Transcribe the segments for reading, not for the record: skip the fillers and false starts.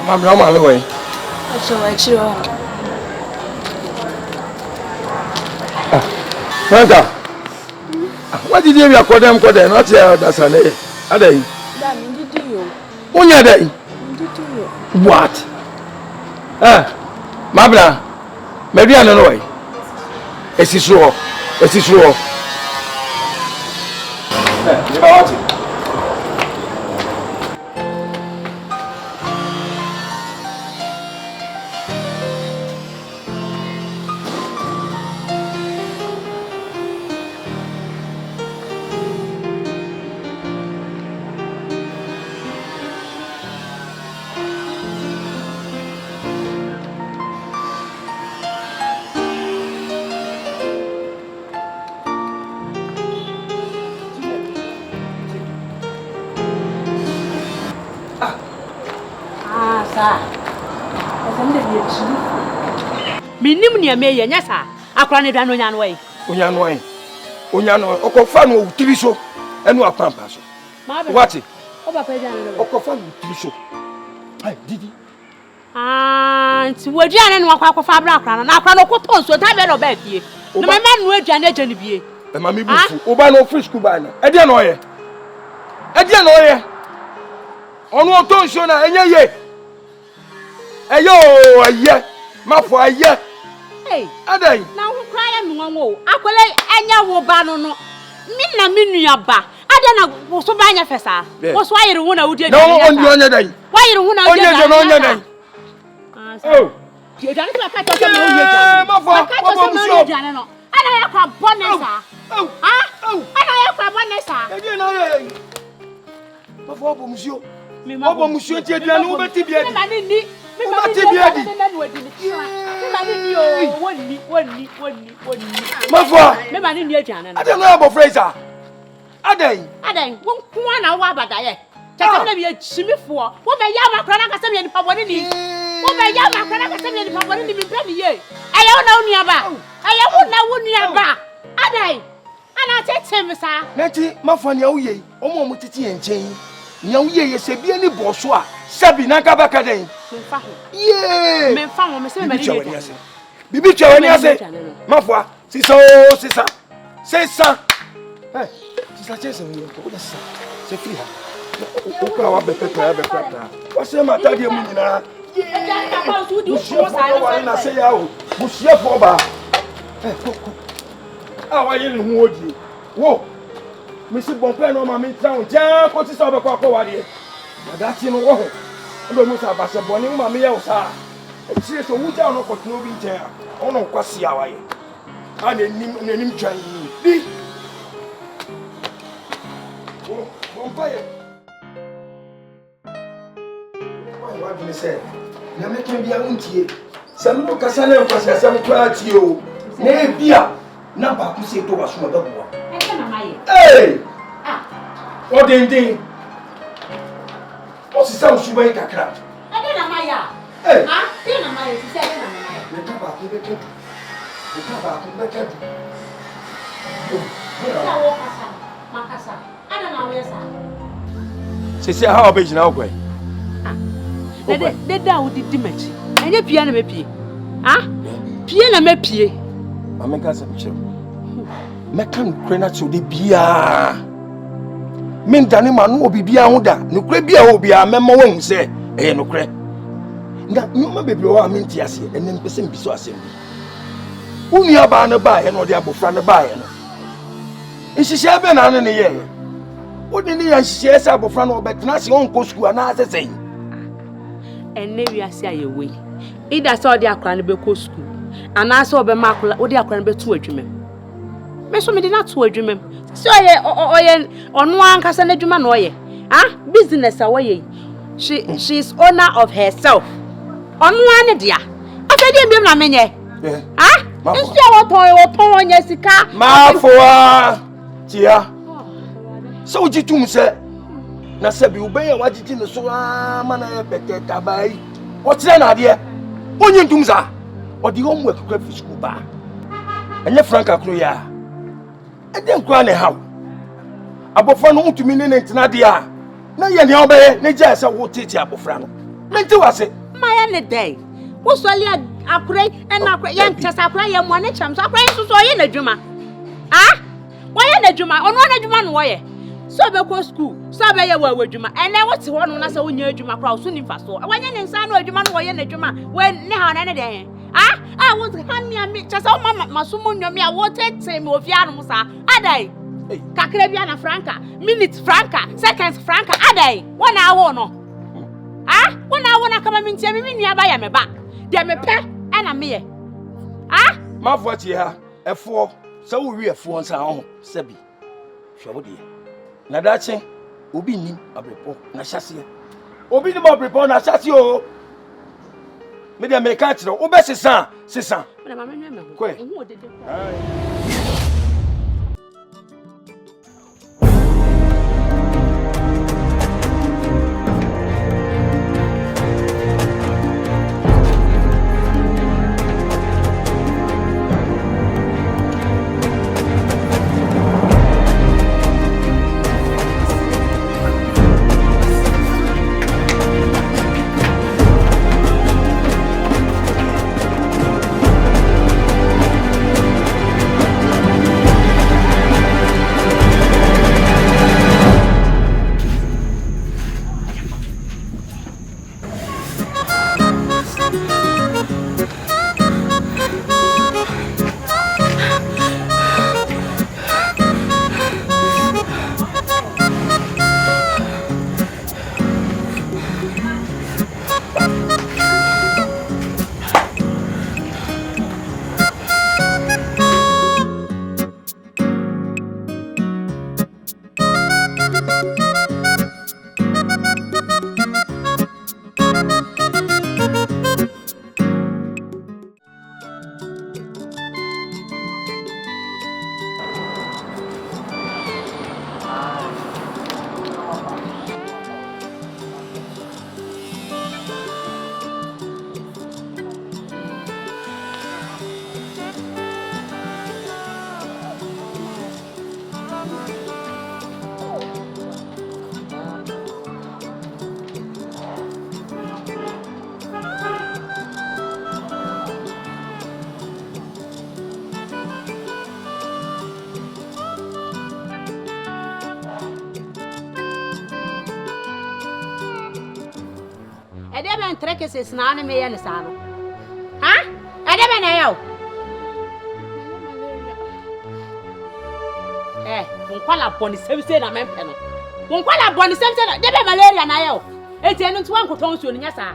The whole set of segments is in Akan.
My grandma away. So I cheer on. Franka, what did you call them? Not here, that's a day. Are they? What? Mabla, maybe I don't know. It's sure. It's sure. Minim Nyamekye nyasa akwa ne dwa no nya no way. Onya no okofa no utiri so enu apampa so. What? Oba pa dwa no. Okofa no utiri so. Ai didi. Nti waduane no akwa abra akwa na akwa no koton so ta be no ba fie. Na mama no aduane agya ne bie. E mama bufu. Oba no free school ba na. E dia no ye. E dia no ye. Onu oton so na enye ye. Eyo aye. Mafo aye. Hey, adai. Na wo kwaya mi nwo. Akwele enya wo ba no no. Mi na mi nua ba. Ade na wo so ba nya fesa. Wo so ayere wo na wo die. No onyu onya dai. Wa ayere wo na wo die. Onya dai. Oh. Ti ejane ti ka to se mo onya dai. Mafo, wo mo so. Ana ya kwa bonesa. Ana ya kwa bonesa. E die na ye. Mafo wo mo so. Wo mo so ti aduane wo beti bia di. Ma ni ni. Ma ti bia di. Mafo. Me ma ni ni aduane na. Ade no abo Fraser. Adai. Won kwa na wa abadaye. Chese na bi achimifo. Wo be ya makra na kasa me nipa boni ni. Wo be ya makra na kasa me nipa boni ni mi pe ni ye. Eye wo na unu aba. Eye wo na unu aba. Adai. Ana tete me sa. Nati mafo ne wo ye. Omo mo tete ye nchen. Nya wo ye se bia ni boso a. Sabi na ka baka den. Memfa ho. Ye. Memfa ho me se me mari ni. Bibi chawani ase. Mafo sisa. Sisa. Hey. Sisa chese wo ko da sisa. Se free ha. Ukwa wa bepepa. Wase mata die mu nyina. Ye. Na se ya o. Busia fo ba. Wa ye ni hu odi. Wo. Me si bonpe no ma me town. Ja ko ti so be kwa wade. Na dati no wo ho. Ndo mu sa ba se boni ma me ye o sa. E chire so wu ja no ko tno bi nche. Ono kwasi awaye. Ana nim twan yi. Wo bonpe ye. What do you say? Nyamekye bia untie. Samu kasa na nkwasa samu kwa tie o. Na ebia na ba ku se to waso ma babo. Na maye. Eh! O dindin. O si samu suban kakra. Na maye. Eh! Ti na maye, si se na maye. Na ta ba ku bekedu. Sa wo kasa. Makasa. Ada na we sa. Se ha obejina ogwe. De da wo di machi. Enye pia na mepie. Pie na mepie. Ameka sa bicho. Meka nkure na cho de bia. Men dane ma no obi bia ho da. Nkure bia ho bia mema wo hu se eh nkure. Nda nyoma bebre wo amenti ase ene mpese mbiso asem bi. Uni aba na ba ye no de abofra na ba ye no. Nhihye be na ne ye. Odi ni ya nhihye se abofra na obetena se on ko school na asese. Enne wiase ayewe. Ida se odi akra ne be ko school. Ana se obe makula odi akra ne be tu adwumem. Me so me de na tu adwumem. Se oye onu ankasa na adwuma na oye. Business away. She is owner of herself. Onu ane dia. Afedi mbiem na menye. Nsi oton onye sika. Mafoa. Tia. So ujitum se na sebi ubeye wajiji ne so mana ye beke tabai. Otre na de. Onye ntumza. Odi homu ekukra fi school ba. Enye franka kro ya. Ede nkwa ne hawo. Abofra no ntumi ne ntina de a. Na ye ne obeye ne gya se wo tete abofra no. Mente wase. My any day. What's all your Akure and Akure young chess Akure young one chums Akure so in a juma. Ah? Why in a juma? On one juma why? So be go school. So be your way juma. And then what's one on us when you juma crowd soon in fast. When you in San juma why in a juma when now any day. Ah? I was hand me a meat just all my summon me a water same of Yamusa. Aday. Kakrebiana Franca, minutes Franca, seconds Franca, Aday. 1 hour no. Ah? 1 hour na come in me nearby me back. There me pe and a me. Ah? My voice here, a 4, so we are 4 and so Sebi. Shawdy. Nadache, Obi nim a report, na chassis. Obi the mob report, na chassis. Me de me catch no, Obe c'est ça. Quoi? Trekeses na ane me yene sano. Ha? Ade be na yo. Nkwala boni semse na mempe no. Nkwala boni semse na de be malaria na yo. Eti enu ntu wan koton suo no nya sa.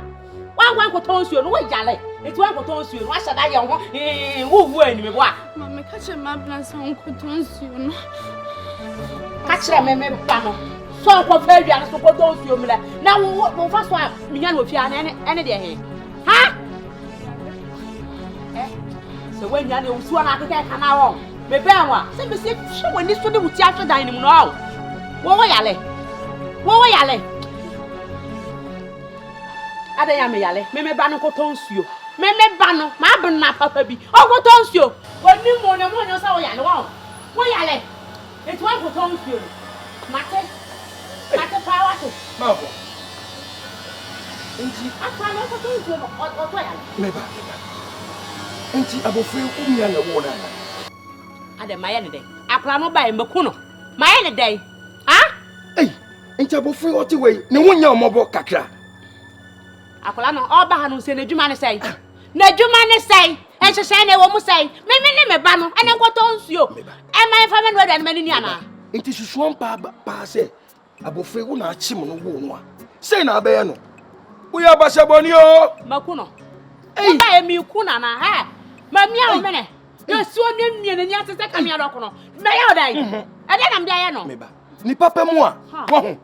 Wan koton suo no wo jale. Eti wan koton suo no ahada ye ho. Wo ani me bo a. Mama ka che ma bless on koton suo no. Ka kire me ba no. So ko fa wi an so ko don suo mle na wo fa so a minya no fia na ene de he ha so when ya na usuo na akeka ka na wo me be anwa se me se hwe woni so de wuti after dan ni mu no wo yale ada ya me yale me ba no ko ton suo me ba no ma bu na papa bi o ko ton suo woni mo na mo nyo sa wo yale etu an ko ton suo mate power to Mavo. Enti akwa no ko to no o ya. Meba. Enti abofre umya na wo na. Ade maye ne den. Akwa no ba e maku no. Maye ne den. Ha? Enti abofre oti we ne wonya omobo kakra. Akwa no o ba ha no se na dwuma ne sei. Na dwuma ne sei. Enhyehyɛ na wo mu sei. Me ne me ba no ene nkoto nsuo. E man fa me no aduane mani ni ana. Enti susuon pa se abofre wo na achim no wo no a. Sei na abaye no. Wo ya basaboni o. Maku no. Ba e mi ku na na ha. Ma mi a wo mene. Yo suo mi na ni atese ka mi adoko no. Me ya odai. E de na mde aye no. Meba. Ni papa mu a. Wo ho.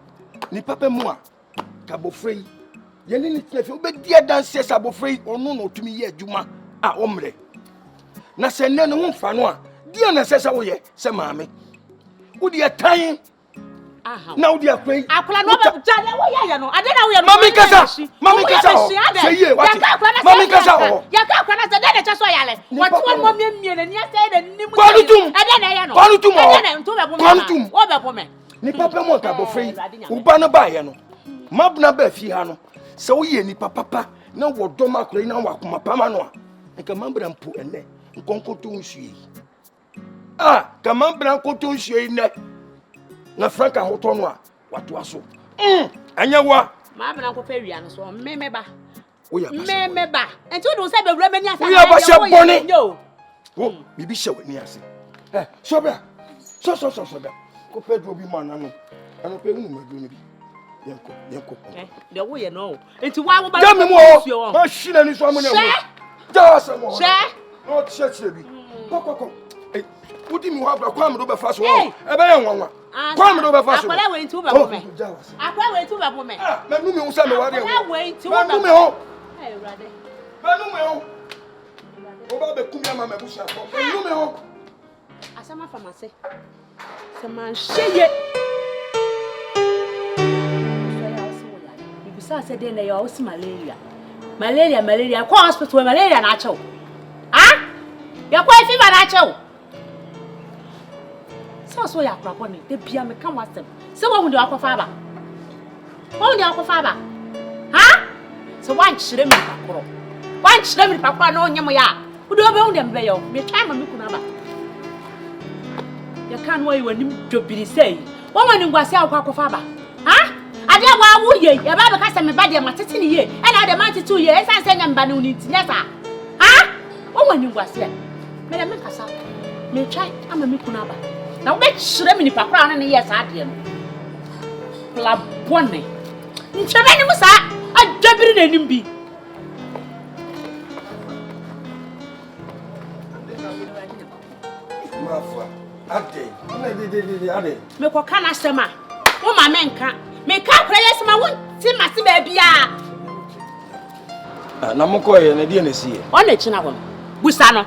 Ni papa mu a. Ka bofre ye ni tiafi obedi adanse sabofre onu no tumi ye adwuma a omre. Na se ne no mfa no a. Die na se wo ye se maame. Wo de tan. Na wo de akwan. Akula no ba jale wo ya no. Ade na wo ya no. Mami kasa. Say ye what? Mami kasa o. Ya ka akwa na se de na che so yale. What one mo mie na ni ase de nim. Kwanutum. Ade na ya no. Kwanutum. Ade na nto be bo me. Kwanutum. Wo be bo me. Ni papa mo ka bofre. Wo ba no ba ye no. Mabna ba fi ha no. So ye ni papa na wo dom akure na wa kuma pama no a nka mambra mpo ene nkonkoto nsuyi kamambra nkonto nsuyi ne na franka hoto no a wato aso anya wa mambra nko fa wia no so memeba oya memeba enti wo say bewura mani asa oya ba she boni wo bibi she wani ase sobra so ko pedro bi mana no ano pe unu madu no bi yenko de wo ye no enti wa wo ba nsuo ma hina ni so amune wo ja se mo no chechire bi kokoko wudi mi wa bra kwa me do be fa so e be ye nwanwa kwa me do be fa so akwala we nti wo ba bo me akwala we nti wo ba bo me manu mi wo sa me wa de akwala we nti wo ba manu mi ho urade manu mi ho o ba be kumia ma me busa ko manu mi ho asama famase sama sheye bisa se de na ya o si malaria ko hospital malaria na achew ya kwa fever na achew so ya kwapọ ni de bia me kan wasem se wo hu de akọfa ba so wan chire mi pakoro na onyem ya wo de obe hu de mbe yo me twa ma me kuna ba ya kan wo yi wanim dwobiri sei wo ma ni ngwase akọfa ba ade wa wo ye ya ba be ka se me ba de matete ni ye e na de matete ye e san se nya mba ni tinya sa wo ma ni ngwase me de me kasa me twa ama me kuna ba na wo be chire mi ni pakora na ne ye sa de no pla bone nchebe ni musa adwabiri na nim bi mafa ade me ko kana sema wo ma menka me ka kura yesema wo ti mase ba bia na mko ye na die na sie o na chi na ho busa no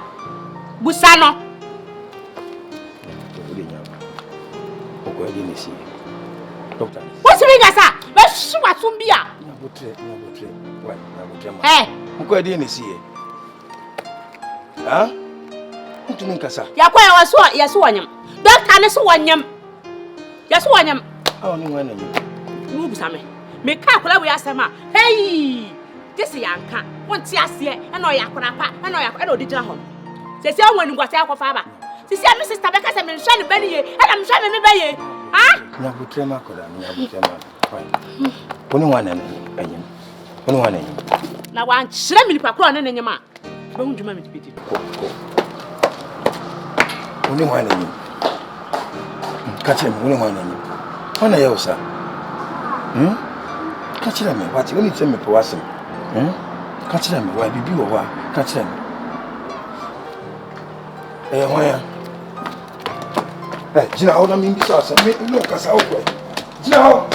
oko ye na sie doctor wo si binga sa be shi watum bia na botre ma mko ye na sie Utumin kasa. Ya kwa ya so wanyam. Doctor ne so wanyam. Ya so wanyam. Ni wana nyi. Wo busa me. Me ka kola we asema. Hey! Disi yanka. Wonti ase e na oya kora pa. E na odi gina ho. Sesi anwani ngwase akọfa ba. Sesi am sister be ka se me hwe ne bani ye. E na me hwe me ba ye. Nya butrema koda, nya butrema. Woni wana anyim. Woni wana anyim. Na wan kyerɛ me nipa koro ne ne nyema. Be hu dwuma me tipiti. Woni wana anyim. Kache me woni wana anyim. Wana ye osa. Kache me wati woni tse me po wasem. Kache me wa bibi wo wa. Kache me. Hoya. Jina ho na mi bi so me no kasa wo ko. Jina ho.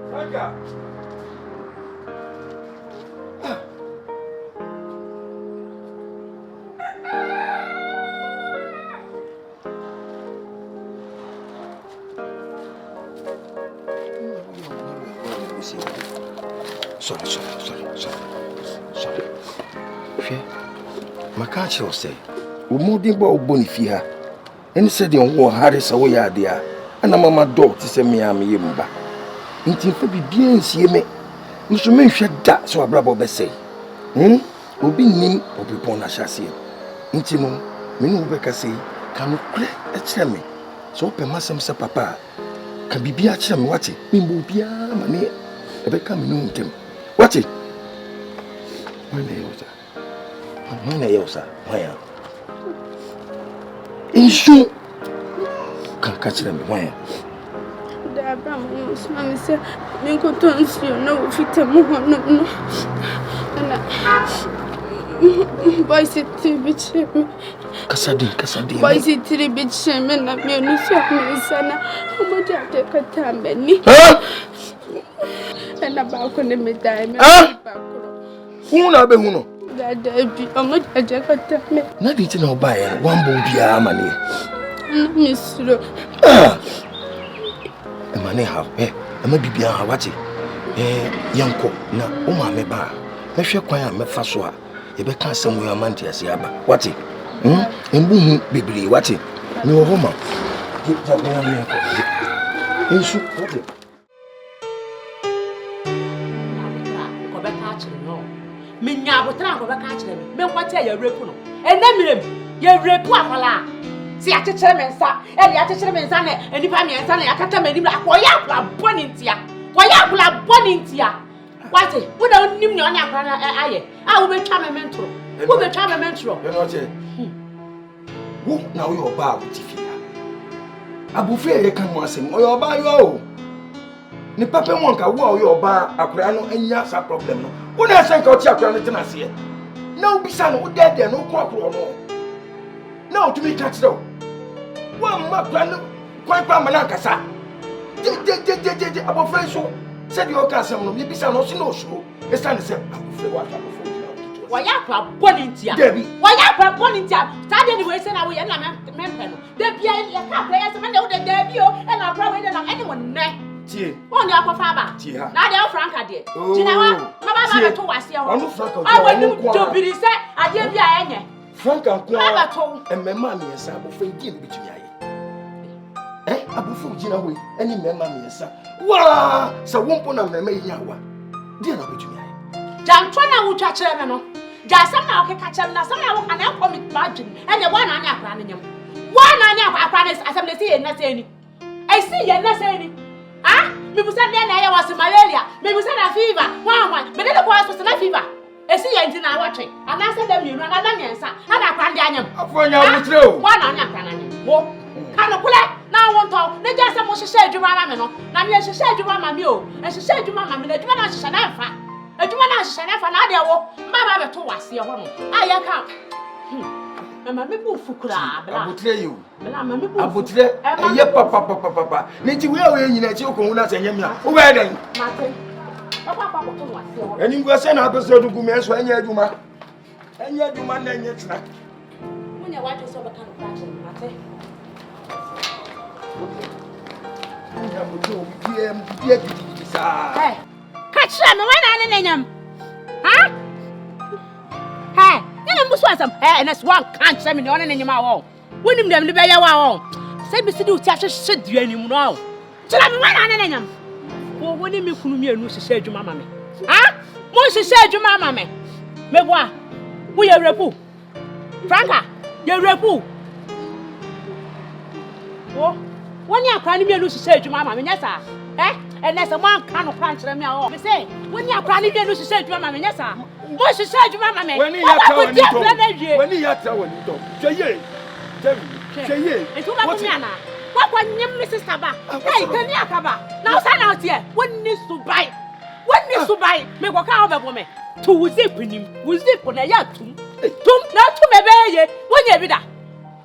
Franka. Sorry. Makachi ose. Umodi ba oboni fi ha. Eni se de wo hare sa wo ya ade a. Ana mama do ti se me am ye mba. Nti fa bibia nsie me. Nso me hwe da so abrabo be sei. Obi nim obi pon na hyase. Nti no me no be ka sei kan kure e kire me. So pe masem se papa. Ka bibia kire me wate. Me mbo bia ma ne e be ka me no ntem. Wate. Mwana yosa, waya. Inshu kakachira mi waya. Da Abraham Mama say me ko tonsi no fite mu hono no. Na boy sit biche. Kasadi. Boy sit biche me na me no so me sana. Omo da te katambe ni. Na ba ko ne me dai me ba ko. Una be huno. Daddy, I'm not a jacket. Na di tina oba ya one bo bia ma ne. Misro. E ma ne ha ma bibia ha wate. Yanko na o ma me ba. Me hwe kwan a me fa so a e be ka asem yo amanti ase aba. Wate. Embu bibili wati. Ni ohoma. Insu wati. Minya botra ko beka kire me. Me kwate ya repu no. Enamirem ya repu akwala. Si akekere me nsa, e de akekere me nsa na enipa me nsa na yakata me nim akoya akwa boni ntia. Koya akwa boni ntia. Wate, wo da nim ne onya akwa na aye. A wo betwa me mentro. Wo betwa me mentro. You know che. Wo na wo yo ba butifia. Abufe ye kan mo asem. O yo ba yo. Ni papa mo nka wo yo ba akura no anya sa problem no. Wo na senka o ti akura no tena se. Na obisa no wo dede no ko akura no. Na o tumi catch do. Wo ma plan kwan pa ma na nkasa. Je abofre so. Se di o ka asem no, mi bisa no so no so. Esa ne se abofre wa abofre. Waya kwa boni ntia. Waya kwa boni ntia. Sade ni we se na we ya na mempe no. De bia ya ka kwa ya se me de wo de bi o e na kwa we de na anyone ne. Tie. Won de akwa ba. Na de Franka de. Jina wa, ma ba ba to wase ho. Onu Franka. Ah, we do biri se ade bia ya nye. Franka nko. Ba to. Emema mi esa abofo edi no bitumi aye. Abofo jina we, eni mema mi esa. Wa, sa wompo na mema yi awa. Di na bitumi aye. Jantwa na wo twa kire me no. Ja sam na wo keka kire na sam na wo kana ko mi badwin. E de wa na anya akra na nyam. Wa na anya akra na asem na si ye na se ni. Ai si ye na se ni. Ah, me busa de na ya was malaria, me busa na fever. Wa, me de ko aso na fever. Esi ye nti na watwe. Ana se da mienu na da miensa. Ada akra de anyam. Afonya wutre o. Wa na anya akra na nyam. Wo. Kanu kule na won to. Ne ja se mo hihye adwuma ma me no. Na me hihye adwuma ma me o. Hihye adwuma ma me na adwuma na hihye na mfa. Adwuma na hihye na mfa na de wo. Mama be to wase ho no. Aya ka. Mama me bu fukura bla. Abutre you. Bla mama me bu. Abutre eye papa. Nti we a we nyina chi ko huna se nyamia. Wo ba den. Mate. Papa ko to wase ho. Eni ngwa se na abeso dugu me so anya adwuma. Anya adwuma na anya tena. Munya waje so be kan kwache mate. Ya mutu bia gidi sa. Hey. Kachira me wana ne nyam. Ha? Hey. Nene musu asam. Hey, na swan can't say me ne wana ne nyam awo. Wonim dem ne be ya wa wo. Say bi sidi uti ahwehwe duanim no. Kira me wana ne nyam. Wo woni me kunu mienu hihye adwuma ma me. Ha? Mo hihye adwuma ma me. Meboa. Wo ye repu. Franka, ye repu. Wo woni akra ne mienu hihye adwuma ma me nya sa. Ene se mo anka no kra nkyere me awo. Me say, woni akra ne mienu hihye adwuma ma me nya sa. Mo hihye adwuma ma me. Woni ya ta woni to. Woni ya ta woni to. Hweye. Hweye. Etu ba ko mi ana. Wa kwa nyem me sister ba. Hey, kani akaba. Na o sa na o tie. Woni subai. Woni subai. Me ko ka obebo me. To wuzip nim. Wuzip na ya tum. Tum na tum e be ye. Woni e bi da.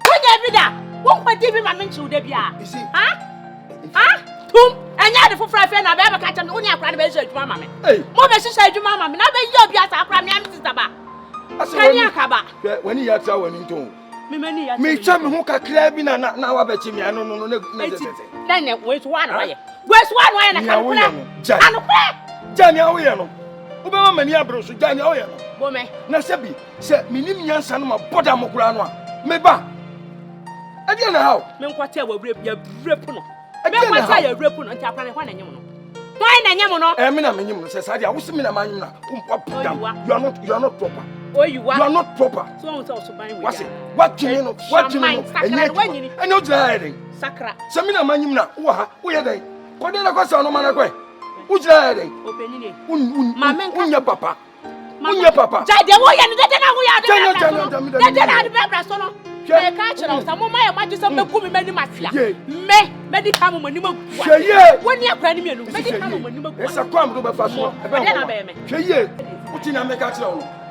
Woni e bi da. Won kwa di bi ma me nchi da bia. Ha? Ha? Tum. Anya de fofra fe na be ka tam woni akra de be hye adwuma ma me. Mo be hye adwuma ma me na be ye obi asa akra me am sister ba. Kani akaba. Woni ya ta woni to. Mimani ya. Me twa me ho kakra bi na wa ba chi me ano no na then we to one way. Where's one way na kan. Anu kwa. Jani awo ye no. Wo be ma mani abro so jani awo ye no. Bo me. Na se bi se minim nyansa no ma boda mo kura no a. Me ba. Ade na hawo. Me nkwate wa brepu no. Me nkwate ya brepu no nti akwa ne hwa na nyem no. Hwan na nyem no? Me na me nyem no se sa dia wo se me na ma nyem na. Wo podam. You are not proper. Oh, you are not proper. So on so buying with. What you know? And no driving. Sakra. Samina manimna. Who are they? What did I go on Managua? Who's driving? Open Mamma, papa. Mamma, papa. Jadia, why are you not? I catch it. Some of my imagine some of the many mafia. Me, medical minimum. When you are planning, medical minimum. It's a crumb to a fast one. Put in a make out.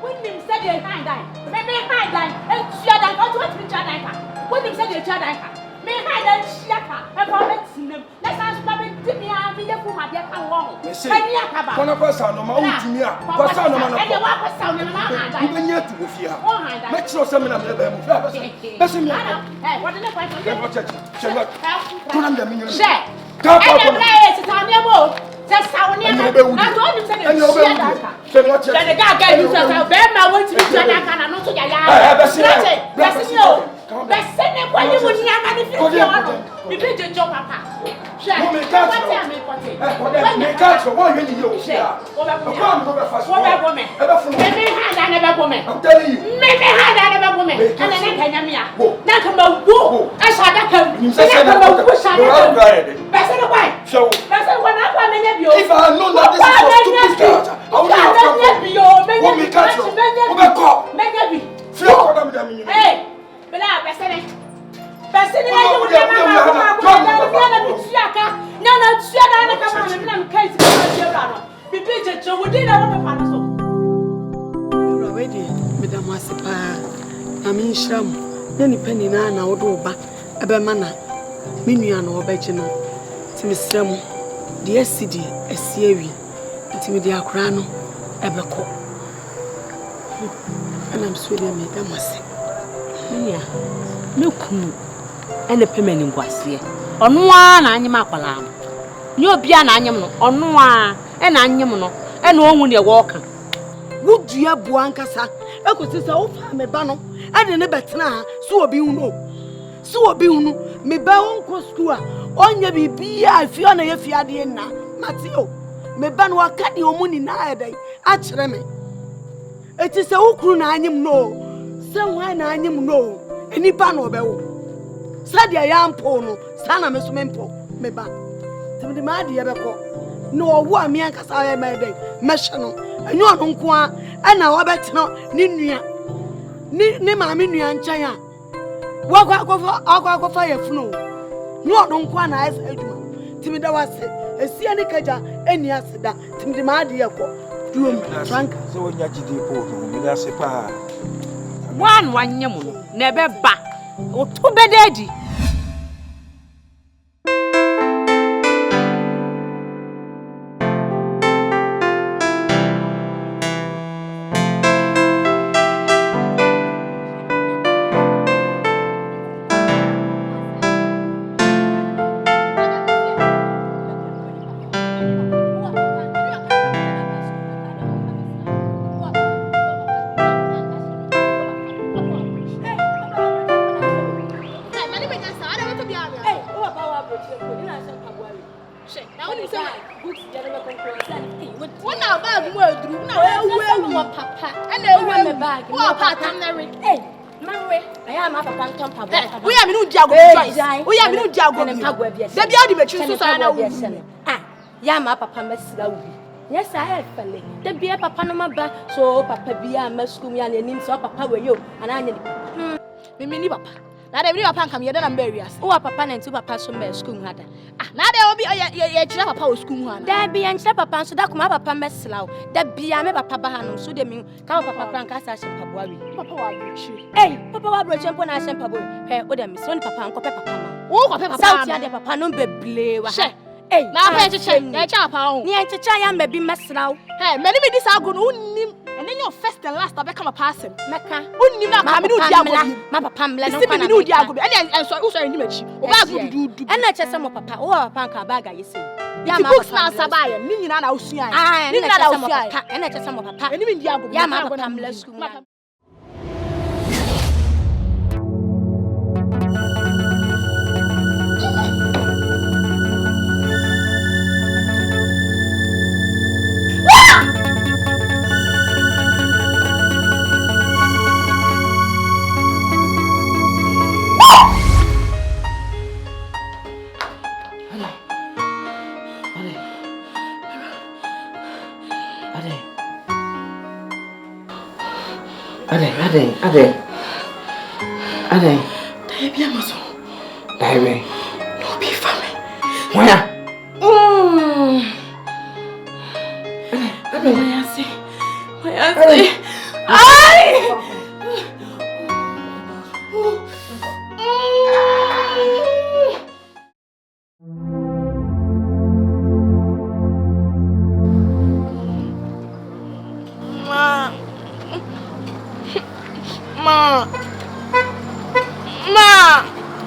When him said they hide die, maybe hide die, and she had got to a child. When him said they child, may hide and shaka, and promise him. Let's ask Babby Timmy and be the fool, my dear, come along. One of us are no more to me, but some of them are not sound in my hand. Even yet to fear. Make sure some of them are that's me. What did I say? Share. Come on, the Just how near. I told him to the guy you said, I went to the Jack and not to the yard. That's it. Why you would never manifest. We did your job, Papa. If I know that this is a stupid start, I would have the SCD, a series, intimidate Akua no ebeko. And I'm sorry, I made that mistake. No clue. And the payment in Guasia. On one animal alarm. No piano animal, on one, and animal, and one when you're walking. Would you have Buancasa? I could say, oh, me bano, I didn't bet now, so be uno. So be uno, me bow costua. On your baby, I feel on a fiadiana, Mateo. Me banwa cut your money na day. Actually, it is a ukru na him no. Somewhere na him no. Any pano bell. Sadia yam pono, sana mesumempo, meba. To the madi ebeco. No, what me and Casaya my day. Meshano, and you are unqua, and now I bet no, Ninia. Ni mammy and Chaya. Walk out fire flu. No, don't quite nice, Edmund. Timida was a Siani Kaja, and yes, that Timida, dear, drunk. So when you did, that's a pa. One yamu, never back. Or two bedaddy. Yama papa mesla ubi. Yes, I had family. The beer papa no maba, so papa beer mescum yan and so papa were you and I Mimi papa. Now they will papa come here than barriers. Oh, papa and two papa some school had. Now there will be a papa school one. There be and papa so that come papa mesla. That be a papa bahanum so they mean come papa crankasa papa. Papa hey, papa will bring upon us and papa. Hey, oh, them son papa and papa. Oh, papa, papa no be blue. Hey, now I change. I chapa. Near to try and maybe mess now. Hey, many me this are good. And then your first and last, I become a person. Mecca, wouldn't not come to Diago. Mama Pamela, no Diago, and so also in image. And I just some papa or a panka bag, I say. Yama Sabaya, meaning an ocean. I and I just some papa, and even Diago, Yama Pamela school. Ade. They be amaso. Diary. No be family. Where? Ade. My auntie. Ay!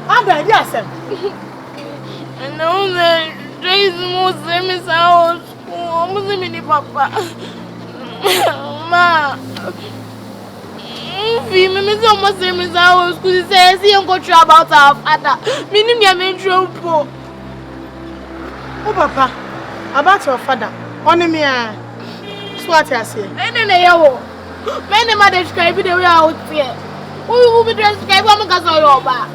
I'm ready, I said. I know that Joyce must say me house. Oh, must say me papa. Ma. Me so must say me house. Cause say see uncle try about our father. Me ni me trouble. Oh papa, about your father. Only me what you say? Yawo. My name is describe the way out here. Who will be describe what I'm going to do?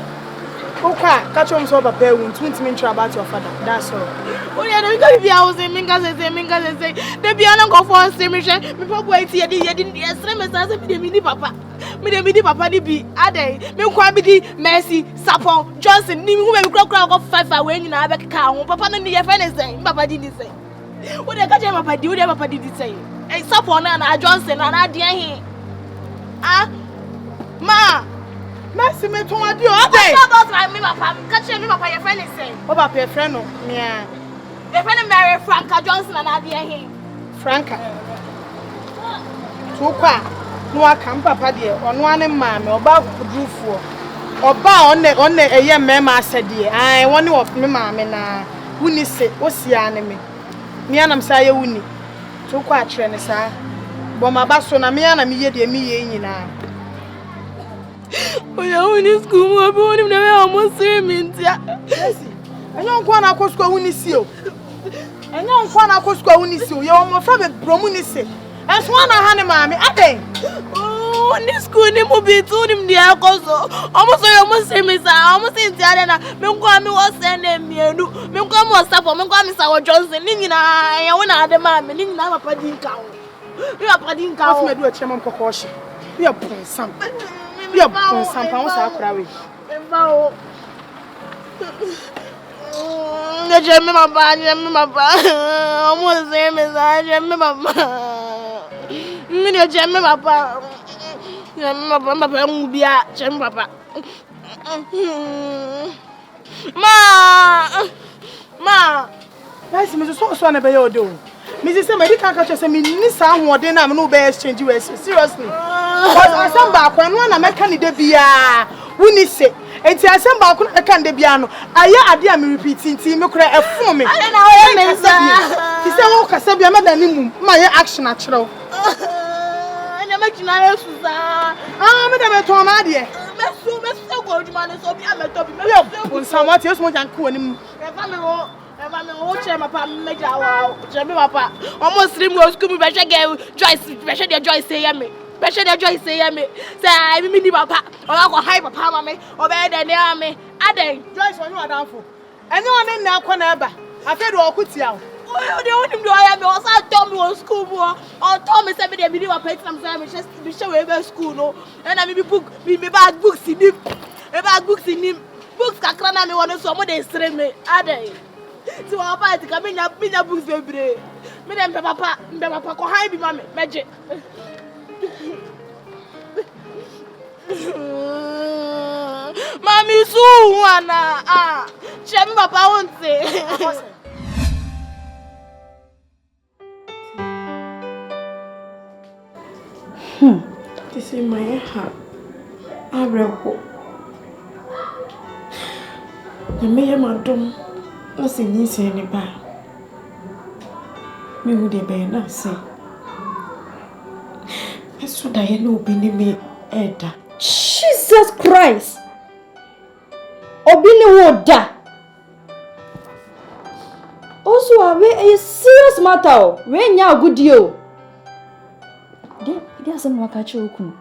Okay, catch him so papa won't me about your father. That's all. Oh yeah, they go be house in Minga say the piano go for streamation. Me papa wait here didn't stream as me mini papa. Me the mini papa di be ade. Me kwa be di Mercy, Sapon, Johnson, ni who me kra go 5 away ni na be ka ho. Papa no ni ye friend say, papa di say. What they catch papa di, what they papa di say. Eh Sapon na Johnson na dia he. Ah ma Mercy me to adi o ade. About me papa. Catch me papa your friend is saying. Oh papa your friend no. Me your friend Mary Franca Johnson and adi he. Franca. To kwa no aka papa de ono ane ma me oba kudrufuo. Oba one eye mema asede. Ai woni of me ma me na wuni se osia ane me. Me anam sa ye wuni. To kwa akire ne sa. Bo ma ba so na me ana me ye de me ye nyina. Oh yeah, when you school, I born him never almost see me. Yes. I don't want to go school when you see you. I don't want to go school when you see you. You're my favorite bromunisi. As one a honey, mammy. I think. Oh, this school name will be told him the alcohol. Almost see me, sir. Almost in the other. Menkwami was sending me. Menkwami was up for Menkwami Sour Johnson. Nina, I want to have the mammy. Nina, I'm a padding cow. You are padding cow. Let's do a chairman proportion. You are putting something. You are some pounds out of it. Jemmy, my almost same as I Jemmy, Papa. Jemmy, Papa. Papa will be at Jemmy, Papa. Ma. Nice, Mrs. Swan, about your doing. Mrs. Somebody can't catch us. I mean, this sound more than I'm no bear exchange. Seriously. I send back when one American de Bia. Wouldn't say. And I send back when I can de Biano. I hear me repeating to me cry a for me. I don't know. He said, oh, Casabia, Madame, my action natural. And I'm making a Susan. Madame Tomadia. So good, man. So be a top. Somewhat else more than cool. Almost stream was coming by Joyce, Joyce say me. Joyce say me. Say I mean papa. Or I go high papa mammy or better than me. Ade Joyce when you are down for. Anyone in now corner. I feel all put you out. Oh, the only do I am also told me on school or told me somebody video of pay some just be show ever school no. And I maybe book me bad books in him. About books in him. Books can cram me one of some of they stream me. Ade. So our party come in up books baby. Me dem papa ko high be mama meje. Mami so wana Chemi papa won't say. This is my heart. I will. The mayor madam. Nothing is any bad. Me would be not say. That's what I know beneath me, Edda. Jesus Christ! Obini woda. Also, a serious matter. When you are good, you. There's some work at your own.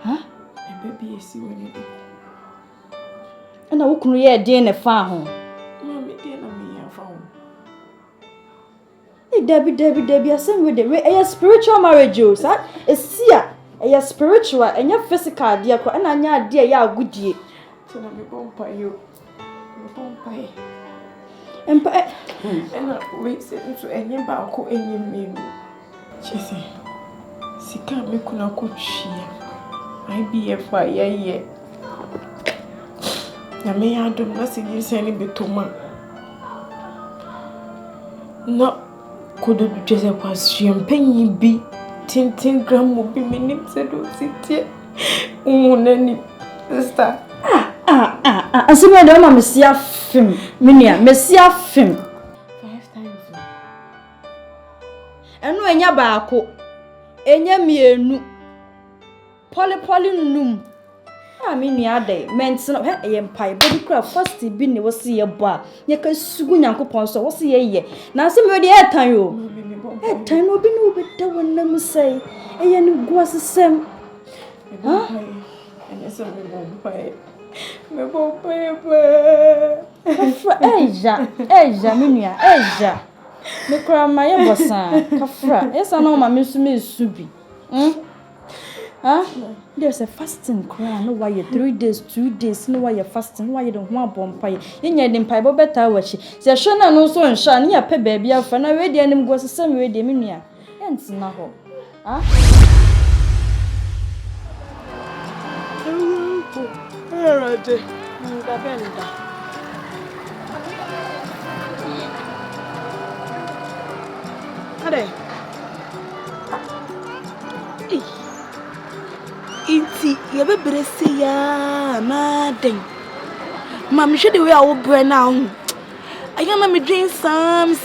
Huh? And baby, see when you do. And I will create dinner farm. Mammy, dinner me a phone. Debbie, I send with a spiritual marriage, sir. A seer, a spiritual and your physical, dear, and I dear, ya good ye. So let me bump by you. Bump by. And I wait to any balcony any meal. She said, she can't make a good cheer. I be a fire, yeah. I may have done nothing you send me to man. No, could it just a was champagne be 10 gram will be minutes ago, sit here. Oh, nanny, sister. Asime de ma mesia fim. Minia, mesia fim. 5 times. Enu enya baako. Enya mienu. Poli num. Minia dey. Mentino he empire. Body craft first bi ne wo se ye bo a. Ye ka sugu Nyankopon so wo se ye. Na asime de etan yo. Etan no bi no be da wonam sei. Eye ne go asesem. Ha? And so me bon pay. Eja, minia, eja. Me kra ma ye bosan. Kafra. Esa na ma me su me subi. There's a fasting cry. No why 3 days, 2 days. No why you fasting. No why you don't want bompai. You need them pie better watch. Se shona no so nsha na ya pe baby afa na we de anim go sesem we de minia. Ent na ho. Erade. Ndabenda. Ade. Inti yebebere se ya maden. Mami hwede we a wo bre na ho. Ayana me dream sam.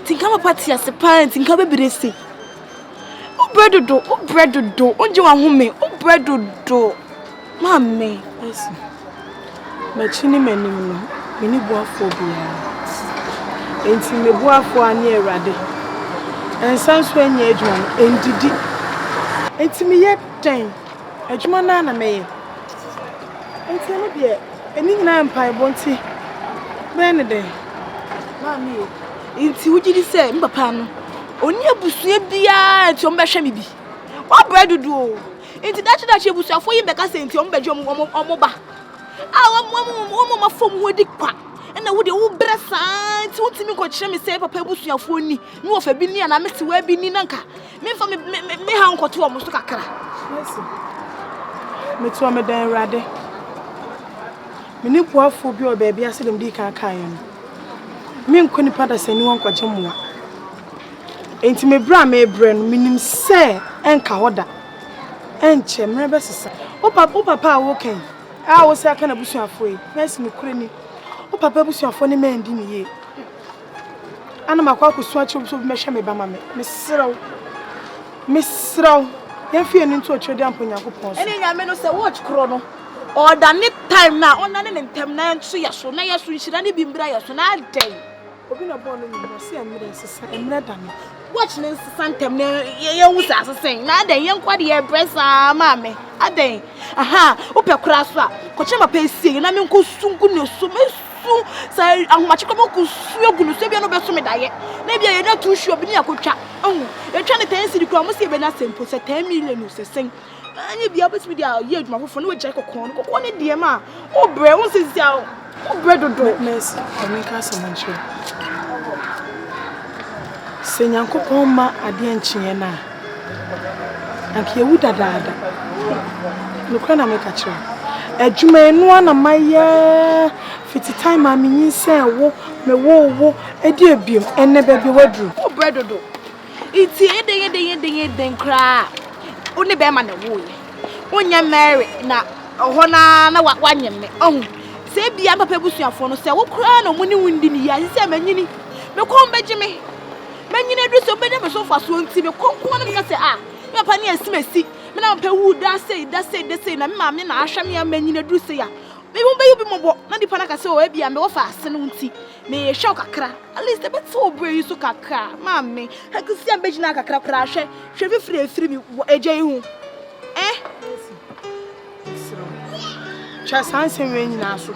Tinka ma party as parent tinka bebere se. O bredodo, onje wa home, o bredodo. Mami, Yes. Machini menim no, mini boafo bia. Enti me boafo ani erade. Ensanso anya adwuma no endidi. Enti me ye den. Adwuma na meye. Enti no bia, eni nyina empai bonti. Be ne den. mami, inti wujidi se mbapa no. Oni abusua bia enti ombehwe me bi. Wa bredodo. Inti dachi ebusuafo yi mbeka se enti ombeje omoba. Omo mafom wodi kwa. Na wo de wo bresa nti wo timi ko kire me se papa ebusuafo ni. Me wo fa bi ni na me te wa bi ni nanka. Me fa me ha nkoto wo so kakra. Yes. Me to me dan rade. Me ni boafo bi o baabi ase dem di kan kan no. Me nkoni pada sani won kwaje moa. Enti me bra me bre no minim se enka hoda. Enche mrebe sesa. O papa wo ken. Wo se aka na busuafo yi. Yes me kure ni. O papa busuafo ni me ndi ni ye. Ana makwa kusu achi so me hwe me ba ma me. Me sraw. Ye fie ni nto otwede amponyankopon so. Eni nyame no se watch kro no. Order ni time na ona ne ntem na nso yaso na yaso nhira ne bimbra yaso na aden. Obi na bo no ni se emre sesa emre da no. Watch ne santem ne ye wusa asesen na aden ye nkwa de ye bresa ma me aden ope kura so a ko chema pa esie na me nko sungu ne so mesu sa ahomachi ko mo kusu egunu so bia no be so me daye na bia ye na tu hwe obi ni akotwa ye twa ne 10 cedi kura mo se be na sempo se 10 million no sesen anya bia betimi dia ye adwuma fofo ne we jai kokon ne de ma o bre won sisi a o bre dodo Mercy America samancho Senyankopon ma ade enchie na anke ewu dadaada nokwa na me ka kire adwuma enu ana maye fiti time ma menyin se wo me wo edi abiem enne ba bi wadru o bre dodo iti eden kra oni be ma na wo ye onya Mary na ho na wanyem me se bia papa busuafo no se wo kra na omuni wundi ni ya se manyini me ko mbeje me manyini edu so be me so fa so nti me konkon na me se me papa ni asimesi me na papa wu da sei na me ma me na ahwa me manyini edu se ya me bo be yubi mobo na dipa na ka se o e bia me wo fa ase no nti me ye hwe kakra at least e beto obre yi so kakra ma me ha kisi ambeji na kakra kra hwe fifiri efiri mi eje hu Chasanse we nyina so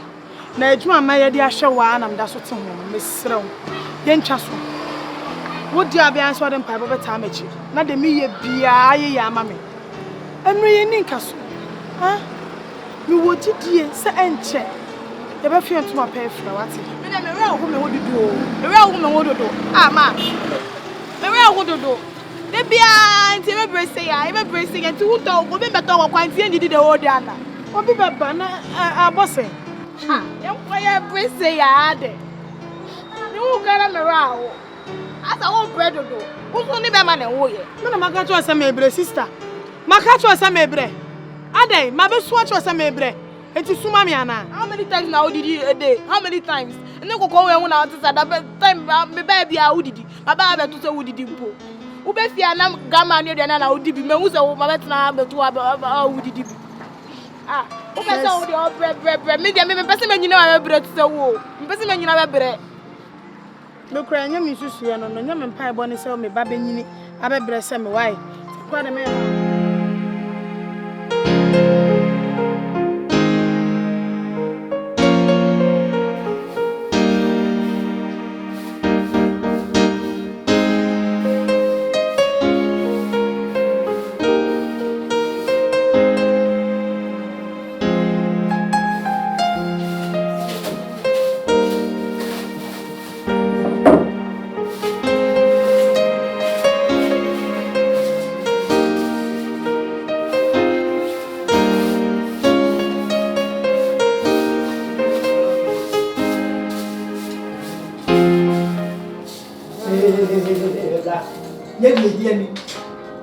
na adwuma ma ye de ahwe wa na mda so te ho mesrew ye ntwa so wo di abia so de mpa bo beta amachi na de mi ye bia ye ya ama me enru ye ni nka so mi wo tidie se enche ye ba fi ntuma pa efra wate me na me ra wo me wododo ma me ra wo dodo de bia nti me brese ya nti wo to go be beto wo kwanti ndidi de wo dia na obi baba na abose ye kwa ye brese ya de ni wo gara me ra wo asa wo bredodo wo so ni be ma na wo ye me na maka to asa me bre sister maka to asa me bre adai ma be so to asa me bre It's sumami ana. How many times now did you a day? How many times? And then go when I was at that time, my baby, I would it. My baby to say would it impo. Ubefia na gamma near the nana would be me who's a woman now, but to would it be. Ah, okay, so the bread, maybe I'm a person you know I have bread so. Person you know I have bread. No crying, you miss you and no young pie bonnet sell me, baby, I have bread semi why. Quite a man.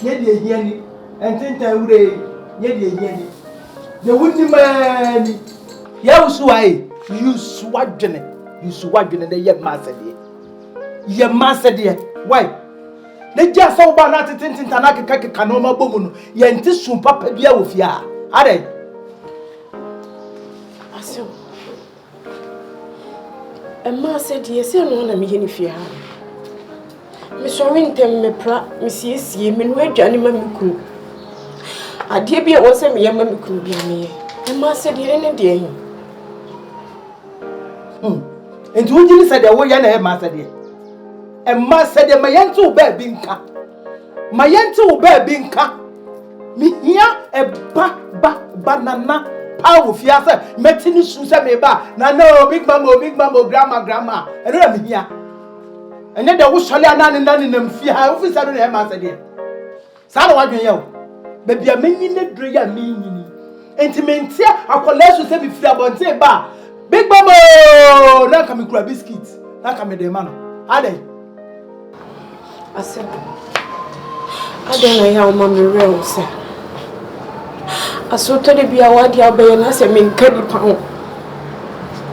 Yedi and tinta yedi the wooden man Yawsuai, you swagin, the young master dear. Your master dear, why? They just saw Banata Tintin Tanaka Kanoma Bomun, Yentisum Papa Biafia. Are they? Aso. A master dear, say no, I'm beginning fear. Miss Warrington, me pra, Mrs. Yemen, where Johnny Mamuku. I dear be also me, Mamuku be me. A master dear, and dear. And who said the way I have master dear? And master dear, my yanto bear binka. My yanto bear binka. Me here a banana. Power of Fiasa, Metini Susa Meba, Nano, Big Mamma, Grandma, and I'm here. And then there was Shaliana and none in them fear. I often said to them, Master dear. Saddle what you know. Baby, a many dream meaning. Intimate, I call less to say if you are say bar. Big Mamma, now come and grab biscuits. Now come in the man. Are they? I said, I don't know how Mammy real, sir. I saw to be a wadi obey and I said, mean, candy pound.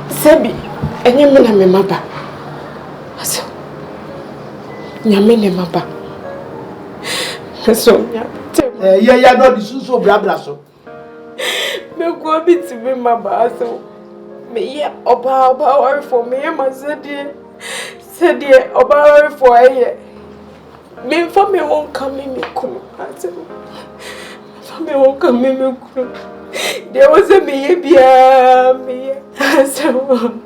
Sebi, and you mean I'm a mother. I said, Nyamekye maba. So, yeah, no, this is so blabla so. Me go bit to me maba so. Me yeah, oba for me, ma said dear, oba for a me for me won't come in me come. For me won't come in me come. There was a me so.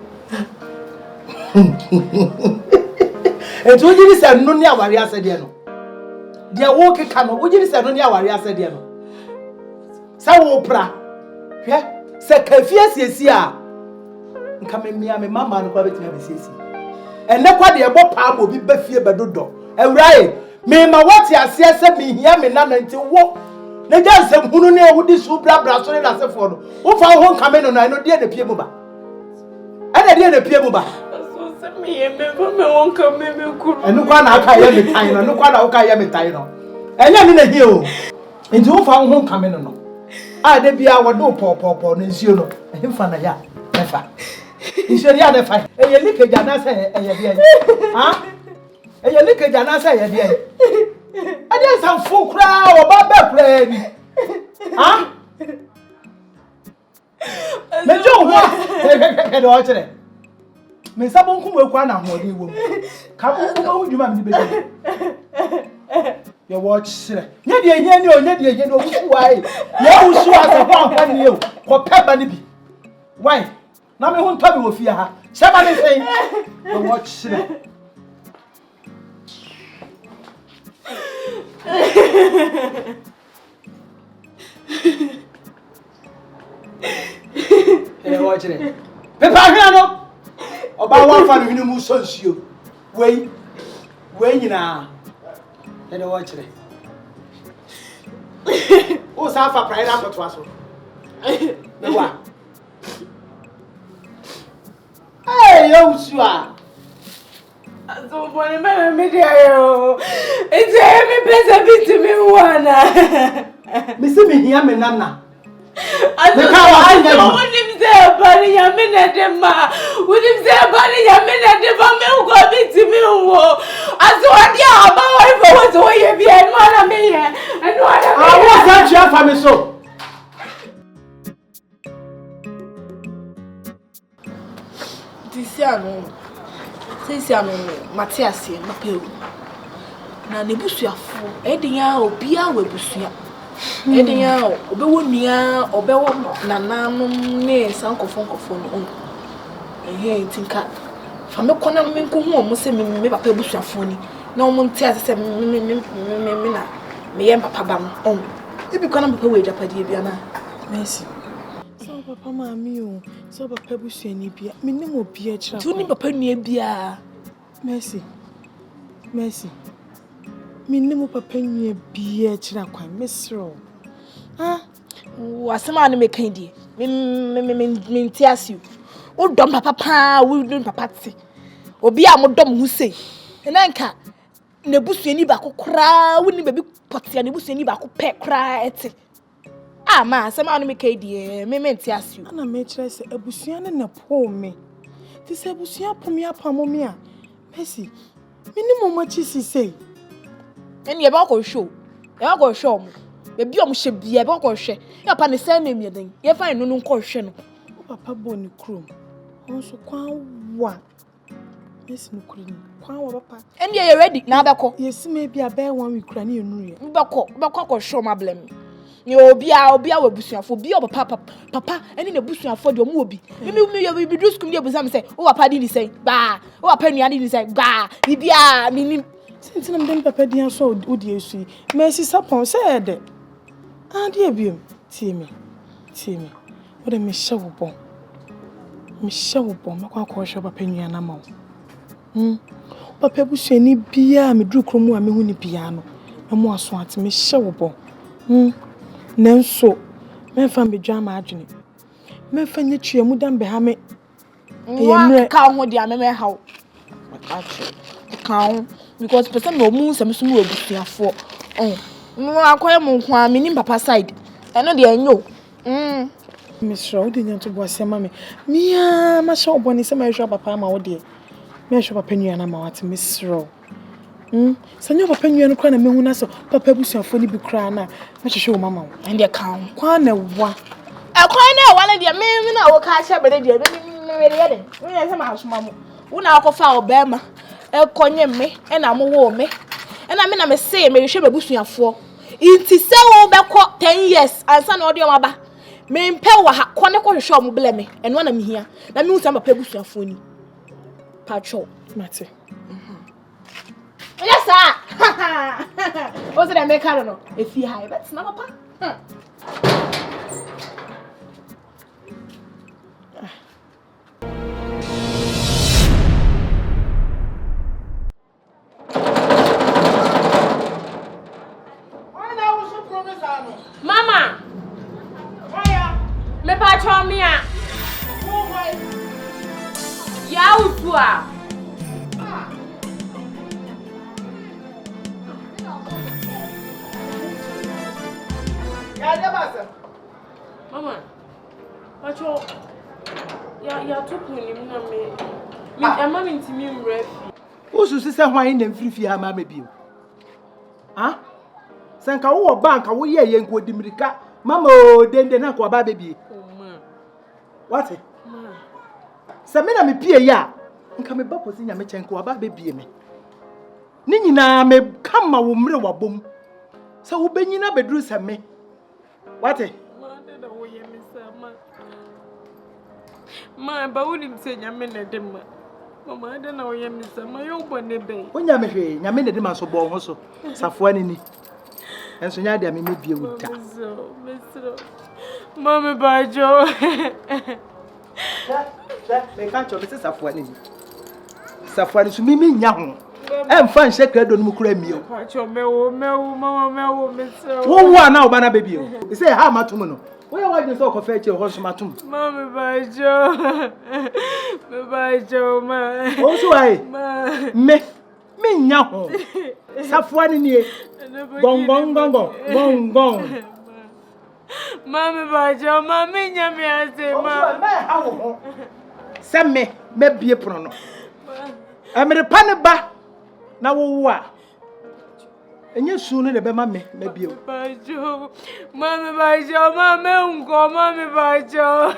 And what you said, no near warrior said, no. Dear walking canoe, what you said, no near warrior said, no. Saw opera. Yeah, say, Cafias, yes, yeah. Coming me, I'm a mamma and quality of the and that's why the above palm will be befier by Dodo. And right, me, my what ya said me here, me none until walk. They just say, who know who this who blabber, so that's a photo. Who found one coming on, I know, dear the Piemoba. And I dear the Piemoba. Me and won't come in. And no one I can me time, no one I can me time. And I'm in a hill. And who found home coming on? I did be our no poor, and you know, him for a ya, never. Is your other fight? And you look at Jana say, huh? And you look at Jana say, and there's some full crowd about that plane. Huh? Let you watch it. Me sabon kuma kwa na hodi wo ka kuma wo djuma mi be your watch sire nya de nya ni o nya de nya ni o wusu ai ya wusu asa kwa kwa ni o ko peba ni bi why na me ho nto bi wo fie ha seba ni sei your watch sire your watch sire pepa hia no Oba one fan hinu mu sonsuo we nyina e de watch re o sa fa prayer na to aso me wa yo usua aso boni me de ayo ite me pesa bit me wana me se me hia me nana I say bani yamina dema. Unim say bani yamina dema me ugo biti me wo. Aso adi aba wa ifo wo so ye bi en mana me ye. Enu ana me. I want that you for me so. Tisiano Matias Mapeu. Na nebusuafo edinya obia webusua. Edinya obewo nua obewo nananum ne sankofo no. Tinka. Fa me kona me nko hu omo se me papa ebusuafo ni. Na omo nti ase me na me yem papa bam. Ebi kona me papa we japade bia na. Mercy. So papa mami o. So papa busuani bia. Me nim obi a kira. Tu ni papa nua bia. Mercy. Me nim papa nua bia kira kwan. Mesro. Wasema na me kan die. Me nti ase o. O dom papa pa, wo dom papa ti. Obi a mo dom hu sei. Na nka nebusuani ba kokra, wo ni baby potia nebusuani ba ko pe kra ete. Ma asema na me kan die. Me nti ase o. Ana me kira se abusua ne na po me. Ti se abusua po me apamo me a. Mercy. Me nim mo machi sei. Eni e ba ko show. E ba ko show mo. Baby om hye bia e ba ko hwe. E pa ne say na mi den. Ye fa no ko hwe no. Papa boni krom. Onso kwan wa. Yes no kuro ni. Kwan wa papa. Eni ye ready na abeko. Yes me bia be 1 week kura na enu ye. Beko ko show ma blem. Ni obia we busuafo bi o papa eni na busuafo de omo obi. Me bi do school dey busam say o papa di ni say ba. O papa nua di ni say ba. Bibia minim. Since I'm dem papa dia so odi esu. Mercy sapon say de. Dia biem. Tie me. What a Michelle bon. Makwa ko hwe papa nua na ma wo. Papa busuani bia me dru kromu a me hu ni bia no. Me mo aso ate Michelle bon. Nanso memfa medwa ma adwene. Memfa nyetue mu dam be ha me. Wa ka ho dia me hawo. Ka because person no mu nsem so mu obusuafo. No akoye mu nko a me ni papa side. Eno de enyo. Misra odi nyanto bo asema me. Mia ma sha oboni se ma hwa papa ma wo de. Me hwa papa nua na ma wate Misra. Sanyo papa nua no kra na mehu na so papa busuafo ni bi kra na ma hwehwe wo mama wo. Ende ka ho. Kwa na wa. Akwa na wa na de me na wo ka sha bede de me de. Me se ma hasoma mo. Wo na akofa obema. Ekonye me na mo wo me. Na me na me say me hwehwe babusuafo. Inti se wo beko 10 years ansa na odi o maba. Me mpe wa ha kone ko hwehwe omo bele me. Eno na me hia. Na me hu sa papa busuafo ni. Pacho Mate. Yes sir. What's that make her no? If you high, that's not papa. Mama. Me pacho mia. Ya utua. Mama. Pacho. Ya tupu ni na me. Ama mi ntimi mrefi. Ususu se hwan na mfirifi ha ma mebio. Sanka wo bank wo ye nko dimirika. Mama o dende na ko ba bebie. What? Se me na me pie ya. Nka me ba posi nya me chenko wa ba bebie me. Ni nyina me kama wo mre wa bom. Se wo benyina beduru se me. What? Ma ba woni mse nyame na de ma. Mama ade na oye mse ma yo bone be. Onya me hwe nyame na de ma so bo ho so. Safoa ni ni. Enso nya de me bie wuta. Mesro. Mama bajo. Me kan cho me safoa ni. Safoa ni so mi nya ho. Emfa nse kredo no mu kura mio. Pacho mewo mama mewo mesro. Wo wo na oba na bebie o. Say ha matum no. Where are you so coffee to horse matum? Mama bajo. Me bajo ma. Also I. Me nya ho. Safoa ni ni. Gong. Mami bajo, mami nyamiase ma. Send me be a prono. I'm a panaba. Now, what? And you sooner the mammy, maybe you. Bajo, mami bajo, mami unko, mami bajo.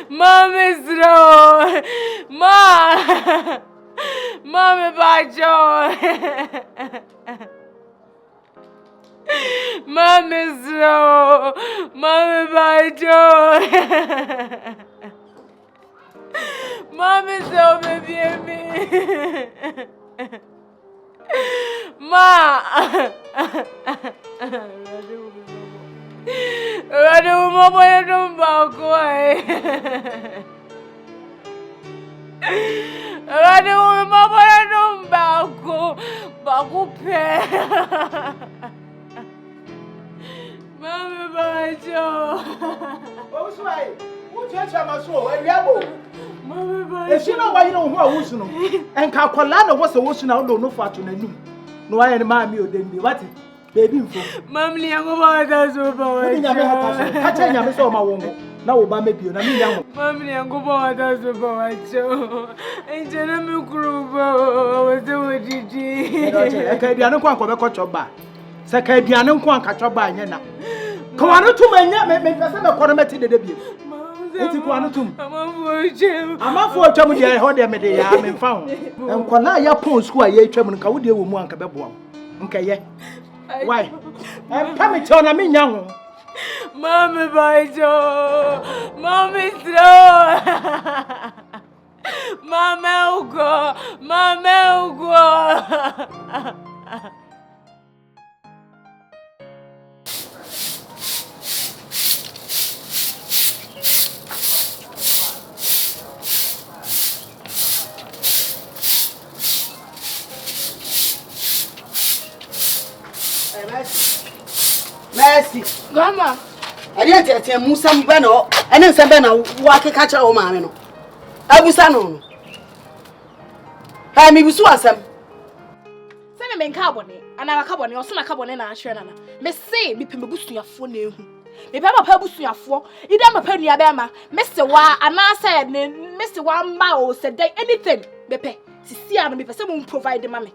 Mami slow, ma. Mami bajo. Mami slow, mami bajo. Mami slow, baby me. Ma. Radu mo boy dum ba ko ai. Radu mo boy dum ba ko pe. Mami bajo. What's right? What's your so? And yabo. Mami bajo. If you know why you don't want to know. And Kakolana was a washing out no fat on a new. No, I am mammy or then be what? Baby, Mammy, I'm about to so boy. Catch a so my woman. Now, Obama be on a million. Mammy, I'm about to so boy. And Jenna Group was doing GG. I can't go to a bar. Sakadiano can't catch a bar. Come on to my make a economy the debut. I'm a for Tommy, I heard them a am in found. And Konaya Post, who I hear Chairman Kaudi woman Cabebo. Okay, why? I'm coming to a young. Mommy bajo, mommy slow. Mama ugo, mama ugo. Mercy. Grandma. I didn't tell you some bano, and then some bano walk a catcher or mamma. I was on. I mean, was awesome. Send me carbonate, and I'm a carbonate or some carbonate and a shrana. Miss say, me pemabus to your phone. Me papa pebus to your four. You don't a penny abema. Mr. Wa, and I said, Mr. One Mao said anything. Bepe, see, I don't be someone provide the mammy.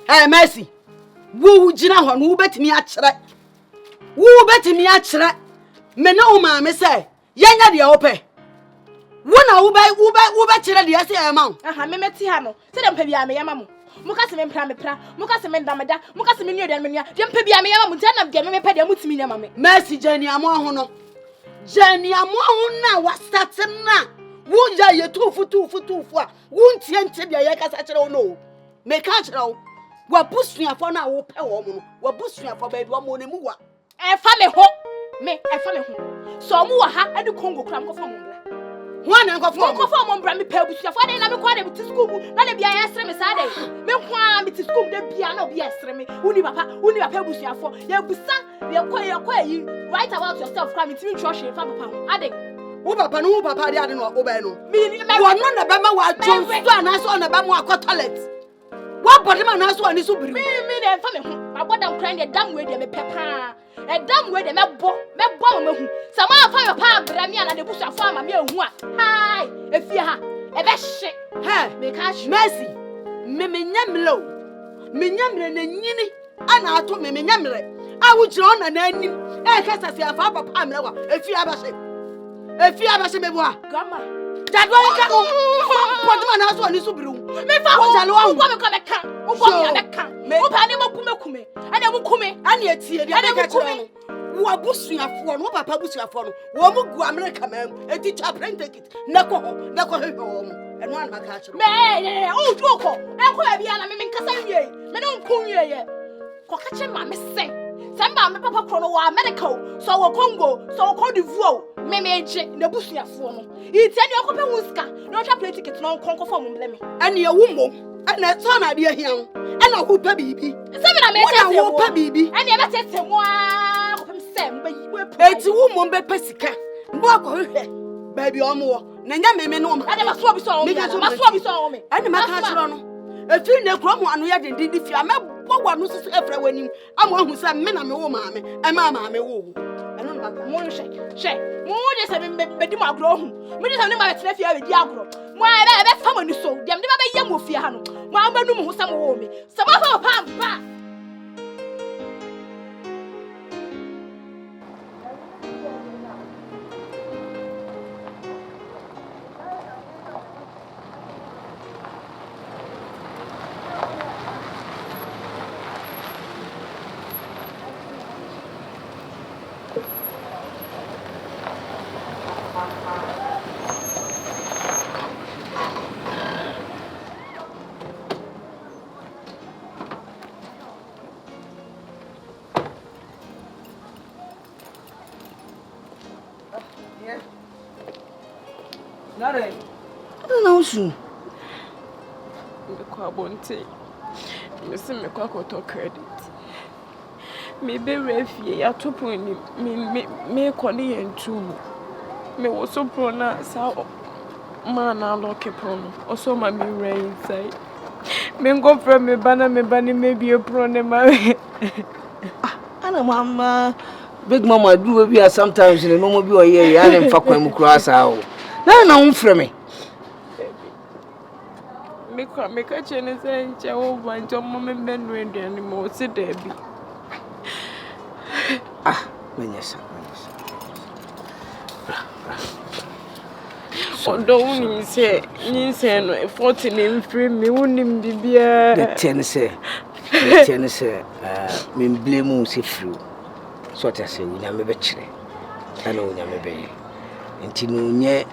Hey, Mercy. Woo, Gina, who bet me at that? Woo, bet me at that? Me no, mamma say, Yanga the ope. One who bet the essay amount. Aha, me metiano. Say them pebia me yamamu. Mukasem pra, mukasem damada, mukasem new than menia. Jam pebia me yamamu, tell them me pedia mutimina mammy. Mercy, Jenny, I'm on. Jenny, I'm on now. What's that now? Would ya 2 for 2 for 2 for? Won't you enter the Yakas no? Make catch now. What push me for now? What push me for baby? One morning, more. A family ho, me a family ho. So more ha and the Congo cram go from one and go from Brammy Pebbles. Your father never quite to school. Not be a stream Saturday. Me want me to school the piano be a stream. Unipapa, Pebbles your for. Your busa, your quay, write about yourself, cramming to church and Papa. Adding. Papa, no, Papa, I didn't know Obeno. Me, one on the Bama, what John I saw on the Bama toilet. What body man has one is so big? Me and family. I want them crying a damn way, they pepper. A damn way, they make bomb. Some of fire power, Bramian and the bush of farmer, me one. Hi, if you have a best shit. Hey, make cash mercy. Me Yamlo. Me Yamre and Yini. And I told me Yamre. I would drown an enemy. I guess I see a father Pamela. If you have a ship. If you have a ship, Grandma. That one can go. One is so blue. Me found a long woman come a can. Kume, and I will come and yet see it. What bush you have for? What papa bush you have for? Woman go America, man, a teacher print it. Nako home, and one my catch. May, oh, Donkoh, and where be an American Cassaye, Madame Kuye. Cockatcher, mamma say. Samba, my papa chrono are medical, so a Congo, so called the vote, may the bush you have for. It's any open whisker, not a play ticket, no conquer for me. And your woman. And that's one idea here. And I hope a baby. Seven I hope a baby. And you never said one Sam, but you were paid to woman by Pessica. Walk her, baby or more. Nanya may know. I never swap saw me. I must swap saw me. And the macaron. A few no crumb and we had indeed if you are What one is every when you I'm one who said men and mamma, and mamma, I don't know, more shake. More just having been my grown. Many times my nephew have a diagro. Why, that's how many so. Them never be young with Fiano. Mamma, no more some woman. Some of her pampa. I don't know soon. The Quabonte. Listen, me quack credit. Me be refie, I took me Connie and two. Me was so pronounced how man I lock upon, or so my mirror inside. Me go from me banner, me banny may be a pronem. Anna, Mamma, Big Mama do be sometimes in the moment you are here, and fuck when you cross out. No, from me. Make a chance and chow one to Mamma Ben Randy anymore, said Debbie. When yes, Although you say, 14 in free me, wouldn't be beer. Tennessee, mean blame say through. So I say, we never bet you. I know never be. Until no,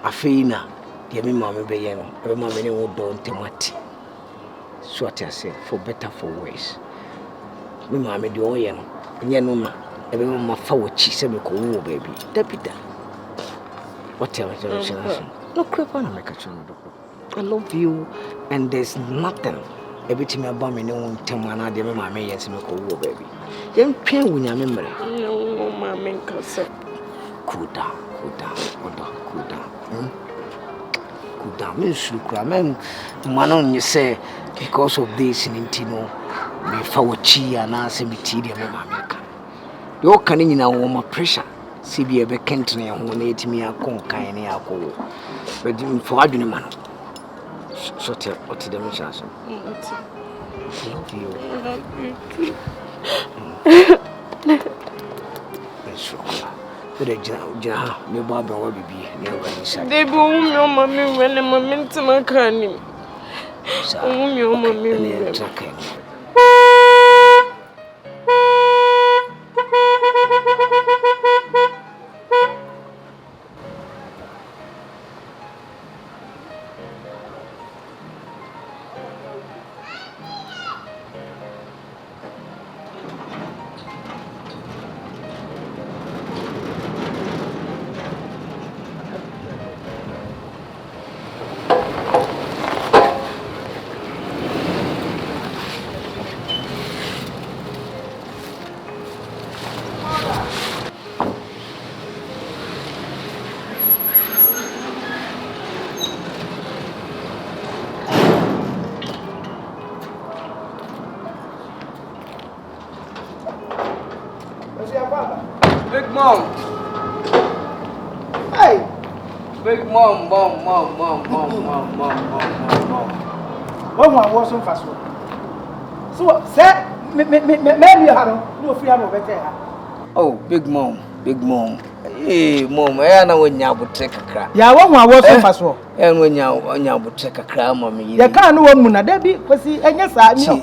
Afina, dear me, mamma, be no, every mamma would don't temati. So I say, for better for worse. Me mamma do yen, Yanuma, every mamma forward she said, baby, deputy. What tell me? No crap on a I love you, and there's nothing. Everything about me, no one tell me, I did my may and some baby. Then pain when you remember. No, mamma, Cool down. Cool down. Miss Lucraman, Manon, you say, because of this in Intino, me forward chi and answer me tea, mamma. You're canning in our warmer pressure. See, be a beckenty and who made me a conquer any alcohol. But for I do man. So tell what to them chance. Love you. But a jar, no Barbara will be never inside. They boom your mammy when a moment to my canning. So, your mammy tracking. Big Mom. Hey. Big Mom. What one was on fast one? So, sir, maybe I don't know if you have a better. Oh, Big Mom. Hey, Mom, I know when you would take a crack. Yeah, one was on fast one. And when you would take a crack, Mommy. You can't know one, Debbie, because he, and yes, I know.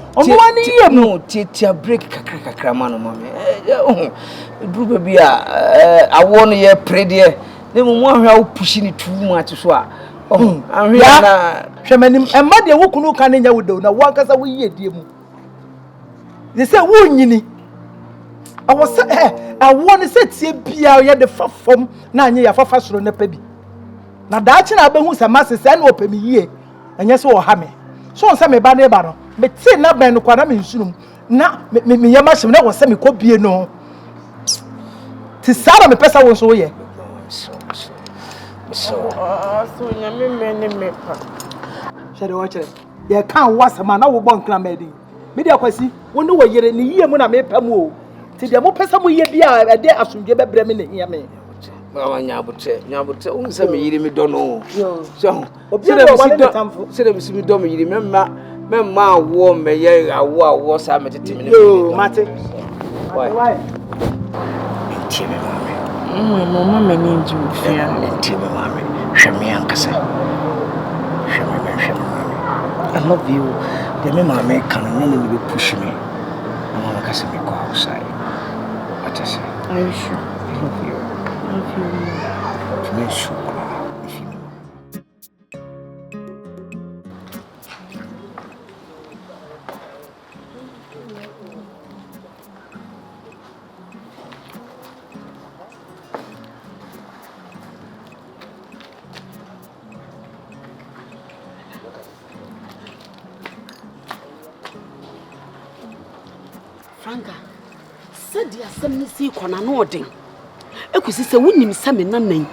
No, Titia break a crack, Cramano, Mommy. Druba Bia, I want you pretty. They won't want her pushing it too much to swap. Oh, I'm here. Shamanim, and Mother Wukuno canning you would do. Now, walk as a wee dear. They said, won't you? I want to say, see, Pia, the far from Nanya for fast on the baby. Now, that's an album who's a master and open me here, and yes, or hammy. So, some banner battle, but say not by no quantum soon. Now, me, Yamas, and that was semi copy no. Tis sad, a person was so here. So, Shadow Watcher, you can't wash a man, I will want Clamedy. Me dia kwasi, wo no wo yere ni yie mu na me pam o. Ti dia mo pesa mo ye bia e de asomdwe bebre me ne hia me. Mama nyabote unse me yiri me do no. So, obi e wo wale tamfo. Se dem si me do me yiri memma wo me ye awo sa me tete me. Yo, mate. Why? Ntie me mama. Mama me ni nji ofia. Ntie me mama. Hwe me ankasa. Hwe me mama. I love you. The me mama can no be push me. Mama kasa me go outside. What is it? Are you sure? I love you. If you Franka, said ya some see kona no odin. Ekusi se wonim se me nanan.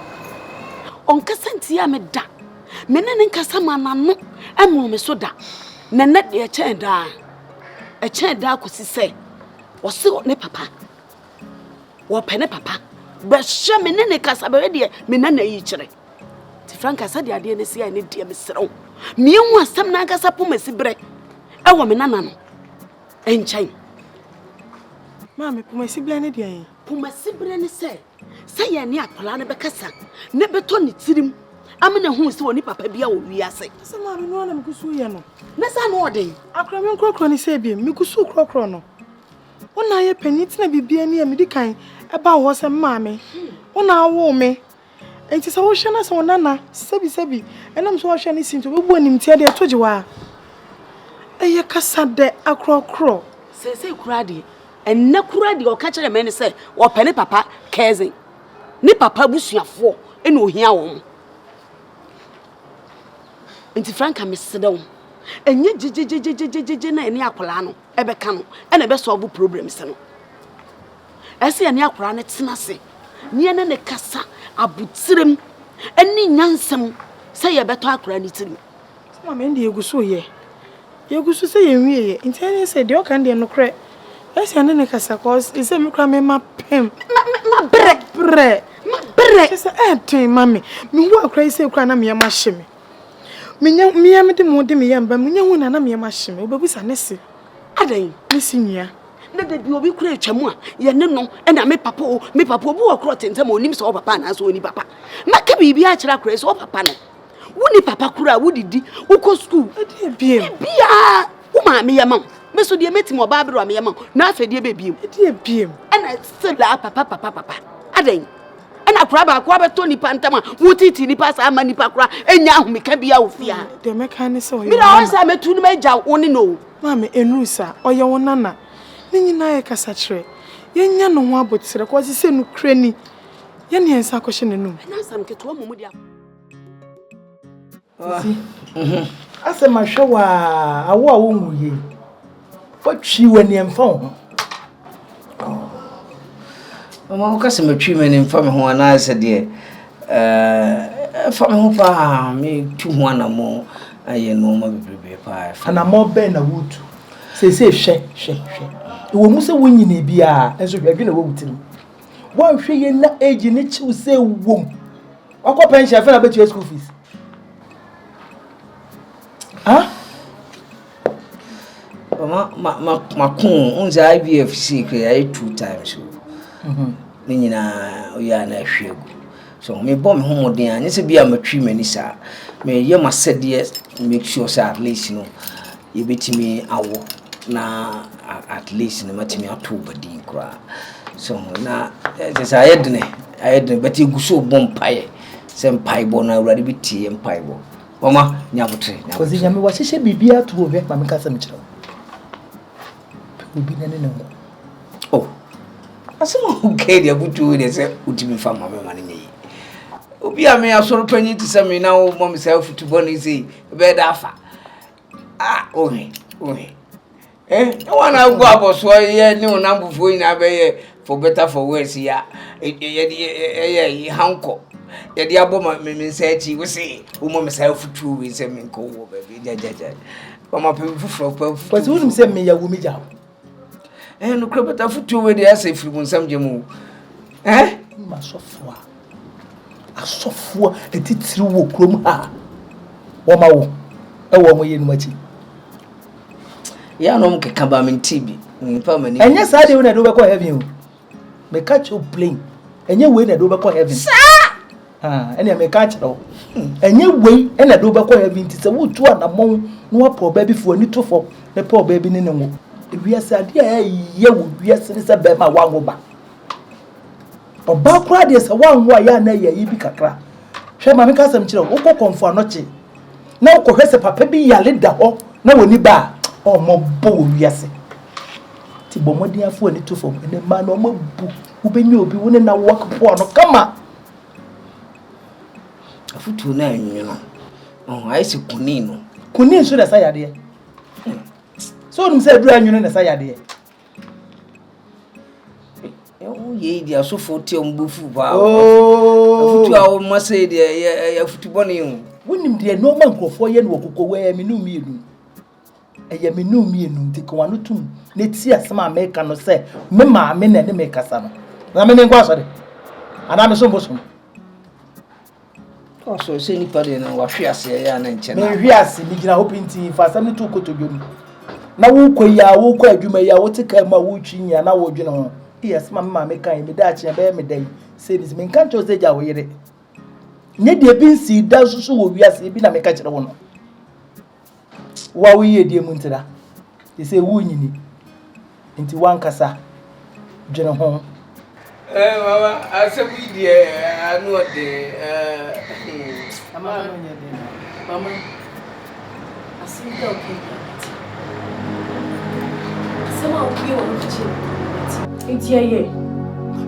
Onka santia me da. Me nanan kasa manano emo me so da. Nene de eche da. Eche da kusi se. Wo se ne papa. Wo pene papa. Ba hye me nene kasa ba de me nanan yi kire. Ti Franka said ya de ne se ya ne de me sero. Me hu asem na kasa po masibre. Ewo me nanan no. Enchan. Mama, Pumasibre ne dia. Pumasibre ne se ye ne akola ne bekasa ne beto ne tirim amena hu se woni papa bia wo wiase Se mama no na mekusu ye no ne sa no odin akra me krokro ne se bia mekusu krokro no wona ye paniti na bibia ne me dikan e ba wo se mama wona wo me enti se wo hwe na se wona na sebi enam so wo hwe ne sinto bebu anim tia de tojiwa eye kasa de akrokro se kura de enne kura de o ka kire me ne se wo pene papa cousin ni papa busuafo ene ohia wo enti Franka me sedaw enye jejejejejeje na ene akola no ebeka no ene be solve problems no ese ene akola ne tena se ni ene ne kasa abutirem ene nyansem se ye beto akola ne tirim mama ndi eguso ye yeguso se ye nwie ye enti ene se de o kan de no kre ese ene ne kasa cause ise me kra me ma pem ma bre Kesa ten mami mi wo akra ise kra na me ma hye me minya me de mo de me yamba minya hu na me ma hye me obebusa ne se adan ne sinua na da bi obi kura atwamu a ye ne no na me papa obi wo kro tentem onim so papa na so oni papa maka bibi a kira kura so papa no woni papa kura wodidi uko school e biem bia wo ma me yamam me so de metim oba abro me yamam na afedie bebiem e biem na still papa adan na kura ba kwa beto nipa ntama wutiti nipa sa ama nipa kura enya ahumeka bia ofia de meka ne so mi na wasa metu ni meja woni no mama enusa oye wonana ne nyina ye kasa kire yenya no ho abotire ko se nu krani ye ne ensa ko hye ne num na sam keto mo dia ase ma hwe wa awo a wo nguye fatwi wani emfa ho Mama ukase metwi me ne mfa me ho ana ase de fa me ho pa me tu ho ana mo aye no ma bebrebe pa ana mo ben na wutu se hwe wo mu se wonyina bia enso hwadwe na wo wutim wo hwe ye na age ne chiw se wom akọ pension fa na betu school fees ma kun unza IVF secret I 2 times ni nyina oya na hwegu so me bom me homoden anye se bia matwi mani sa me ye masede make sure say at least no ye betimi awo na at least no matimi ato badin kra so na just ayedne beti guso bom paye se mpaibo na awrade bitie mpaibo mama nyabotre kozi nyame wa hyehyɛ bibia to obi ma me kasa me kyerɛ obi na ne no oh asema okay dia butu de se utimi fa mama ma ne yi obi a me asoro panyi ti se me na wo mom se football ni sei be da afa ohe wana go aboso ye ni onambufo ina be ye for better for worse ya ye hanko Ya dia bo me say chi we say wo mo me say futu we say me ko wo baby jajaja. Mama pe fufuro pa. Kwasi wonu say me ya wo mi ja. No krabata futu we dey say firi munsam je mu. Ma sofo asofo etitiri wo krom ha. Wo ma wo e wo mo yenu machi. Ya no mkeka ba me ntibi. Mpa mani. Enye sa de we na do be ko heaven o. Me catch you plane. Enye we na do be ko heaven. Ene me catch do. Enye we na do be ko heaven ti se wo tu anamon no wa po ba bi fu ani to fo. Ne po ba bi ne ne wo. Ewiase ade a ye wo wiase ne se be ma wa ngo ba. Oba kura de se wa ngo ya na ye yi bi kakra. Hwe ma me ka sam kire wo ko konfo anoche. Na wo ko hwese papa bi yale da ho na woni ba o mo bo wiase. Ti bomodi afo ani to fo ne ma no mo bu ubenye obi wo ne na work po no kama. Afutu na anyu no. Ai se kuni no. Kuni so da sayade. So nim say dura anyu no na sayade. Ye dia so foti ombufu ba. Afutu a o ma say dia ya afutu boni hu. Wonim dia no man krofo ye no kokko we mi no mienu. Eye mi no mienu nti ko wanu tum na ti asema America no say me ma me na ne me kasa no. Na me ngwa so de. Ana me so mboso. So say ni pade na wa hwiase ya na nche na. Me hwiase mi gina hopinti fa asem to kotodwom. Na wo koya wo ko adwuma ya wo tika ma wo twinya na wo dwene ho. Yes, mama me kan me da chia be me dai. Say this me kan to say ja wo yire. Nye de bi nsi da susu wo wiase bi na me ka kire wo no. Wa wo ye de mu ntira. They say wo nyini. Nti wan kasa dwene ho. Mama, asabi die anu de Mama no nye de. Mama. Asinga okay. Sama okay wo fichi. Nti ye.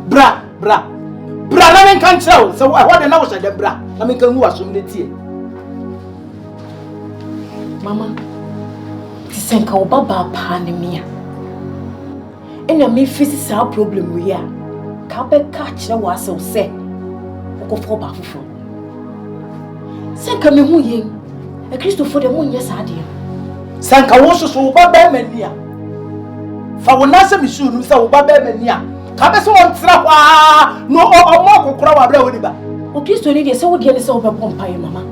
Bra na men kan kire so what de na wo de bra. Na men kan hu asom de tie. Mama. Ti senka wo baba pa ne mia. Enya me face sa problem we ya. Ka be ka kire wo aso se. Wo ko ba fofo. Senka me hu yen. E Christopher de mu nya sa de. Sanka wo so wo baba mania. Fa wo na se mi su nu se wo baba mania. Ka be so won tira kwa no omo kokora wa bra woni ba. O Christo ni de se wo de ne se wo be pompa ye mama.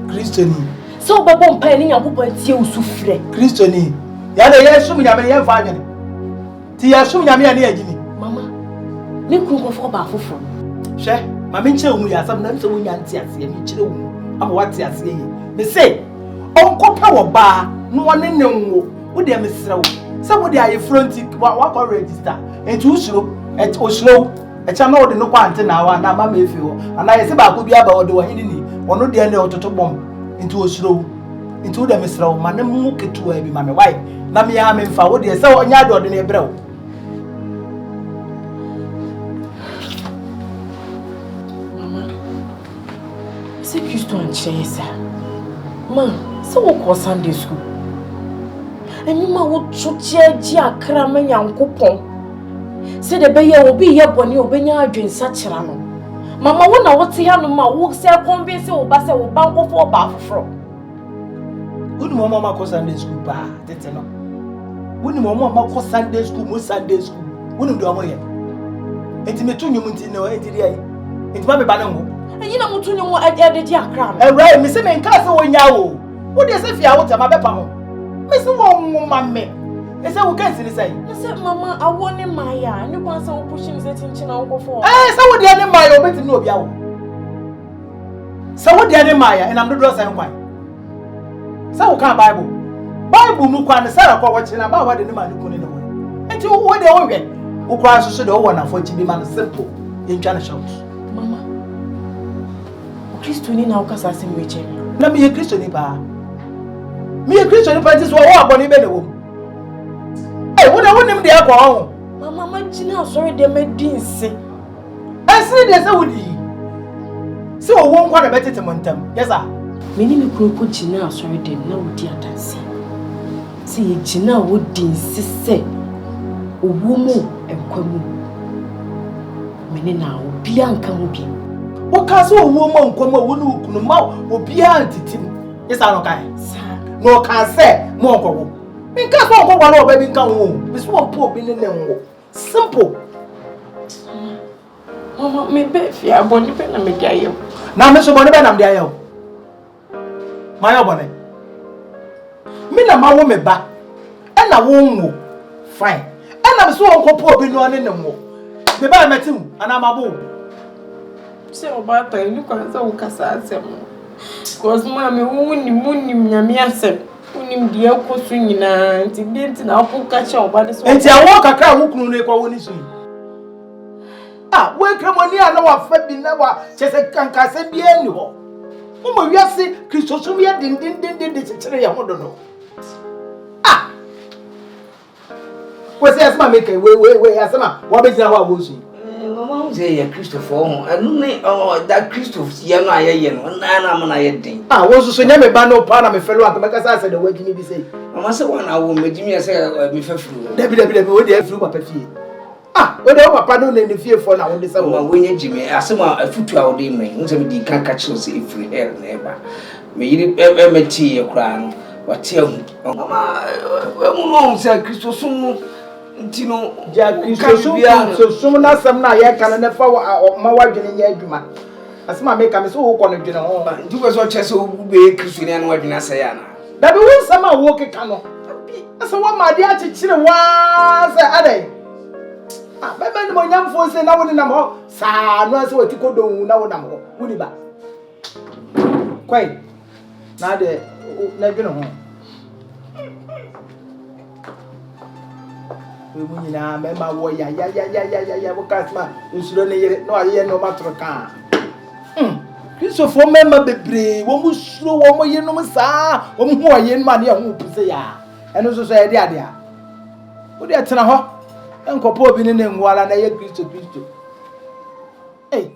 Christo ni. Se wo be pompa ye ni Yakobon tie usufre. Christo ni. Ya de Yesu mi nyame ye fa anwene. Ti Yesu mi nyame ya ne agini. Mama. Me kun ko fo ba fofo. Hwe, ma me nche omu ya asam na nse wo nya ntia ase mi kire omu. Ama wate ase ye. Me say, onko pa wo ba no wone ne nwo. Wo de me sere wo. Se wo de aye fronti wa ko register. Enti usuro, osuro. Echa na wo de no kwa ante na wa na mama efi wo. Ana ye se ba ko bi aba wo de wo hini ni. Wono de ne ototo bom. Enti osuro. Enti wo de me sere wo ma ne mu ketu a bi ma me wai. Na me ya me mfa wo de se onya de ode ne ebre wo. Se Christo an chesa. Ma, se wo ko Sunday school. Emi ma wo tucheji akra ma Nyankopon. Se de be ye obi ye boni obenya adwensa kira no. Mama wo na wo te ha no ma wo se convince wo ba se wo banko fo ba foforo. Wuni mo mama ko Sunday school ba tete no. Wuni mo mama ko Sunday school mo Sunday school. Wuni ndo mo ye. Enti metu nyum nti no entiri ai. Enti ma be ba na ngo. Enyi na mutu nyum ade di akra no. Right, me se me nka se wonya wo. Wo de se fia wo ta ma be pa ho. Me se wo nwoma me. E se wo kan sini sai. Na se mama awo ne maya, ni kwa se wo push me se tinchi na wo fo. Se wo de ne maya obeti no obi awo. Se wo de ne maya and am do sai nkwan. Se wo kan Bible. Bible mu kwa ne Sarah kwa wachi na ba wa de ne ma ne kunu ne wo. Enti wo de wo hwe. Wo kwa so de wo na fo chi bi ma no simple. Yentwa na shout. Mama. O Christo ni na ukasa se mweche. Na me ye Christo ni ba. Me ye Christo ni pa ti so wo aboni be ne wo. Wo na wonim de akwa ho. Mama ma gina sorry de medinse. Ese de se wodi. Se wo won kwa na betete montam. Yes sir. Meni me kuro gina sorry de na wodi atanse. Se ye gina wodi nsese. Owo mu enkwamu. Meni na obi anka mu bi. What can so woman come who no more will be anti-team? Yes, I don't care. No can say more. In case one go baby come home. This one poor being in them. Simple. Mama, me be fear boni pe na me dia. Na me so boni be na me dia. My boni. Me na ma wo me ba. E na wo nwo. Fine. E na me so won ko poor be no ane ne wo. Me ba metim ana ma bo. Se o ba ta ni kwa za wo kasa asem. Cause mama me munim nyame asem. Unim dia ko so nyina nti bi na ko ka che o ba de so. Enti awon kakra wo kunu ne kwa woni so. Ah, we kremoni ana wa fa bi na wa chese kanka se bi ani ho. Mo mo wiase Christosum ye din de chechere ye hodo no. Ah. We say asma make we asma wa be jina wa wo su. Mama say ye Christopher ho. Anu ne that Christopher ye no aye no na mo na ye din. Ah, wo so nya me ba no pa na me felo aka make say the wagini bi say. Mama say one awo medimi say me fafuru. Dabi we dey afuru papa fie. Ah, we dey papa no na fie for na wo dey say wo wenye jimi asema afutu a wo dey men nse me di kan ka chiro say ifiri hair na eba me yiri emeti ye kura no wate ahu mama we mu no say Christosum ntino ja Christosum na sam na ye kan na fa ma wadwene nya adwuma asema me ka me so wo kɔ no dwene ho nti we so chese wo be Christo ne na wadwene asaya na dabi wo sama wo keka no asa wo ma de a chichire wa say adai ah, bebe ni mo nyamfo se na woni nam ho sa no ase wati kodon na wonam ho woni ba kwai na de na dwene ho we mu nyina me ma wo ya wo kasma usuro ne yere no aye no matro ka Christopher member bebre wo mu suro wo mo ye no sa wo mu ho ye no ma ne ho puse ya eno so ye de ade a wo de tena ho enkopo obi ne nwala na ye Kristo. Eh.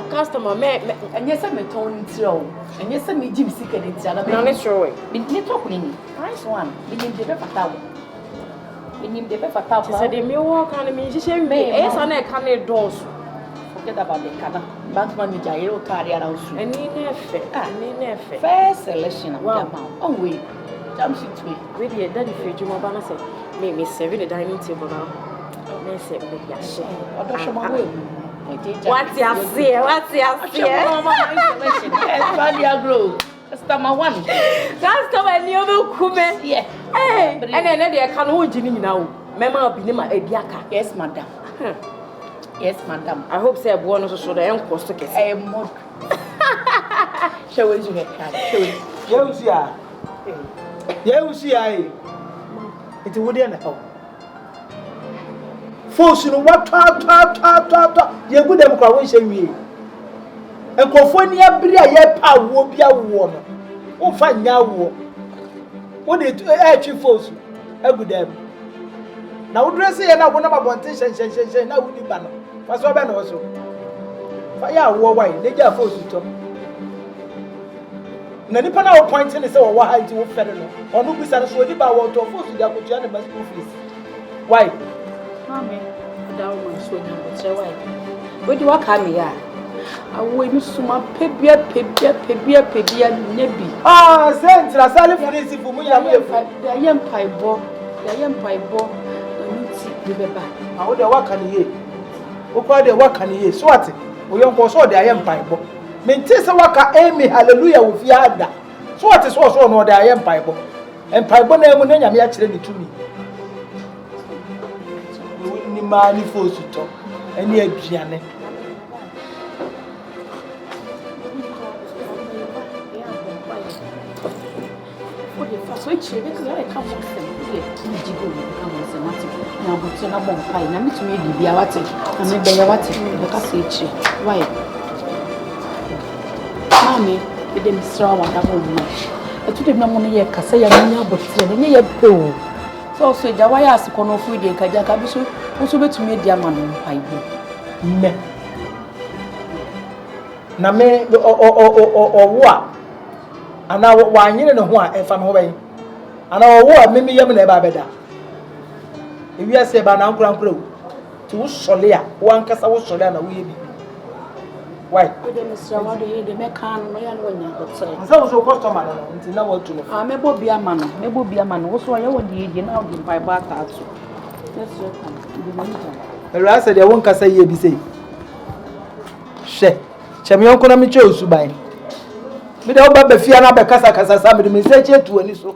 Customer, and yes, I'm a tone throw, and yes, I'm a gym sick and it's another story. Be talking. Nice one. We need the better tower. We need the better tower. Said the meal walk on the musician may, yes, and I can't doors. Forget about the car. Bank manager, you carry around. And in fair selection. Wow. Oh, wait. Jump shit way. Really, a daddy for you, Mabana said, make me serve the dining table now. I said, yes, what's your fear? What's your fear? Customer one. Customer, you will come. Yeah. Hey, and then they can't hold you now. Member of Binima Ediaka. Yes, madam. Yes, madam. I hope say a bonus so the young cost to get a mod. Show it you get. You see, you see, it's a wooden home. Force no what tap ye good dem kwa won hye enkofo ni abiri a ye pa wo bia wo no wo fa nya wo wo de twi force agud dem na wo dress ye na wo na mabonte shen na wo ni ba no fa so be na wo so fa ya wo wai ne ja force to Na nipa na wo point ne say wo ha nti wo fere no. Ono bisa no so odi ba wo to force dia ko tua ne ba school fees. Why? Mami, da wo man so nya ko tre why? We di waka me ya. Awo mi suma pebia nebi. Ah, sentra sale funisi fu mu ya mu efu. Da yem paibo. Da yem paibo. Da nuti bi beba. Awo de waka ne ye. Wo kwa de waka ne ye. So ate. Wo yonko so de ayem paibo. Mente se waka emi hallelujah wo fi ada. So ate so no de ayem paibo. Empaibo na emu na nyame ya kire ni tumi. Ni mani fo suto. Eni aduane. So it's a bit like a come on, Jigo, come on, Samati. Now, but you're not bomb pie. Now, me to me, be a water. And maybe a water. The cassette. Why? Mammy, it didn't straw one that won't much. I told him no money yet, Cassaya, but then you go. So, Jawai asked to come off with the Kajakabiso, also bet to me, dear man, pie. Me. Na me, or what? And now, why you know what if I'm away? And our war, maybe you never better. If you say by now, Grand Crew, to Solia, one cast out Solana, we be. Why? Mr. the mechan, no one but say. And so customer until now what to know. I may be a man, maybe be a man, also I want the Indian out in my bath. That's your come. The rest of the one can say, ye be say. She, Chamion Konami chose to buy. Me dey oba fear na be kasa samedi me say chetu ani so.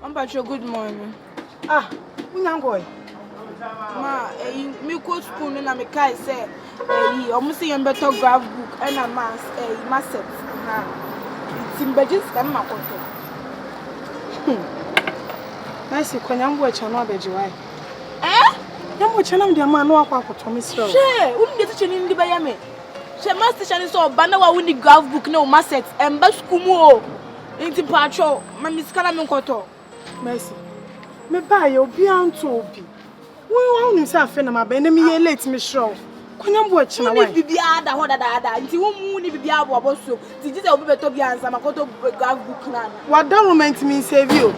Ampacho good morning. Ah, unyangoy. Ma, me go school na me kai say omo say yem better graph book and a mass masset. Ha. Timbejis kan makoto. Nice kwanyambo echa no abeji why? Yambo echa na me dey ma no akwa akoto me sro. She, uni dey teach ni ndi ba ya me. She master chani so bana wa wuni graph book na o masset emba school mu o. Inti patrol, ma miskana me nkoto. Mercy. Me ba ye obi anto obi. Wo unu say afa na ma ba na me ye late me sure. Kwanyambo echa na why? Ni bibia da ho da. Inti wo mu ni bibia abo so. Ti jise obi beto bi ansa makoto graph book na. Wada moment me save you.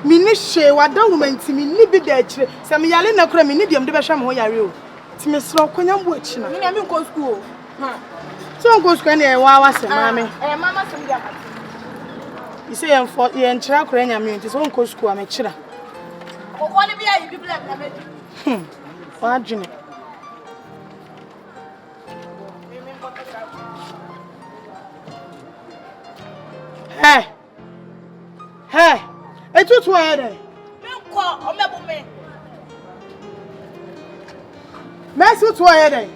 Me ni she wada moment me ni bi da akire. Se me yale na kura me ni dem de be hwa me ho yare o. Ti me sro kwanyambo echa na. Me na me nko school. So go school na e wa wase mama. Mama some dia. You say you for you enchira kura nyame nti so go school am chira. Ko ni bia yi biblia na me. Wa adwene. Hey. Etutu aye dey. Me ko o mebo me. Messi tu aye dey.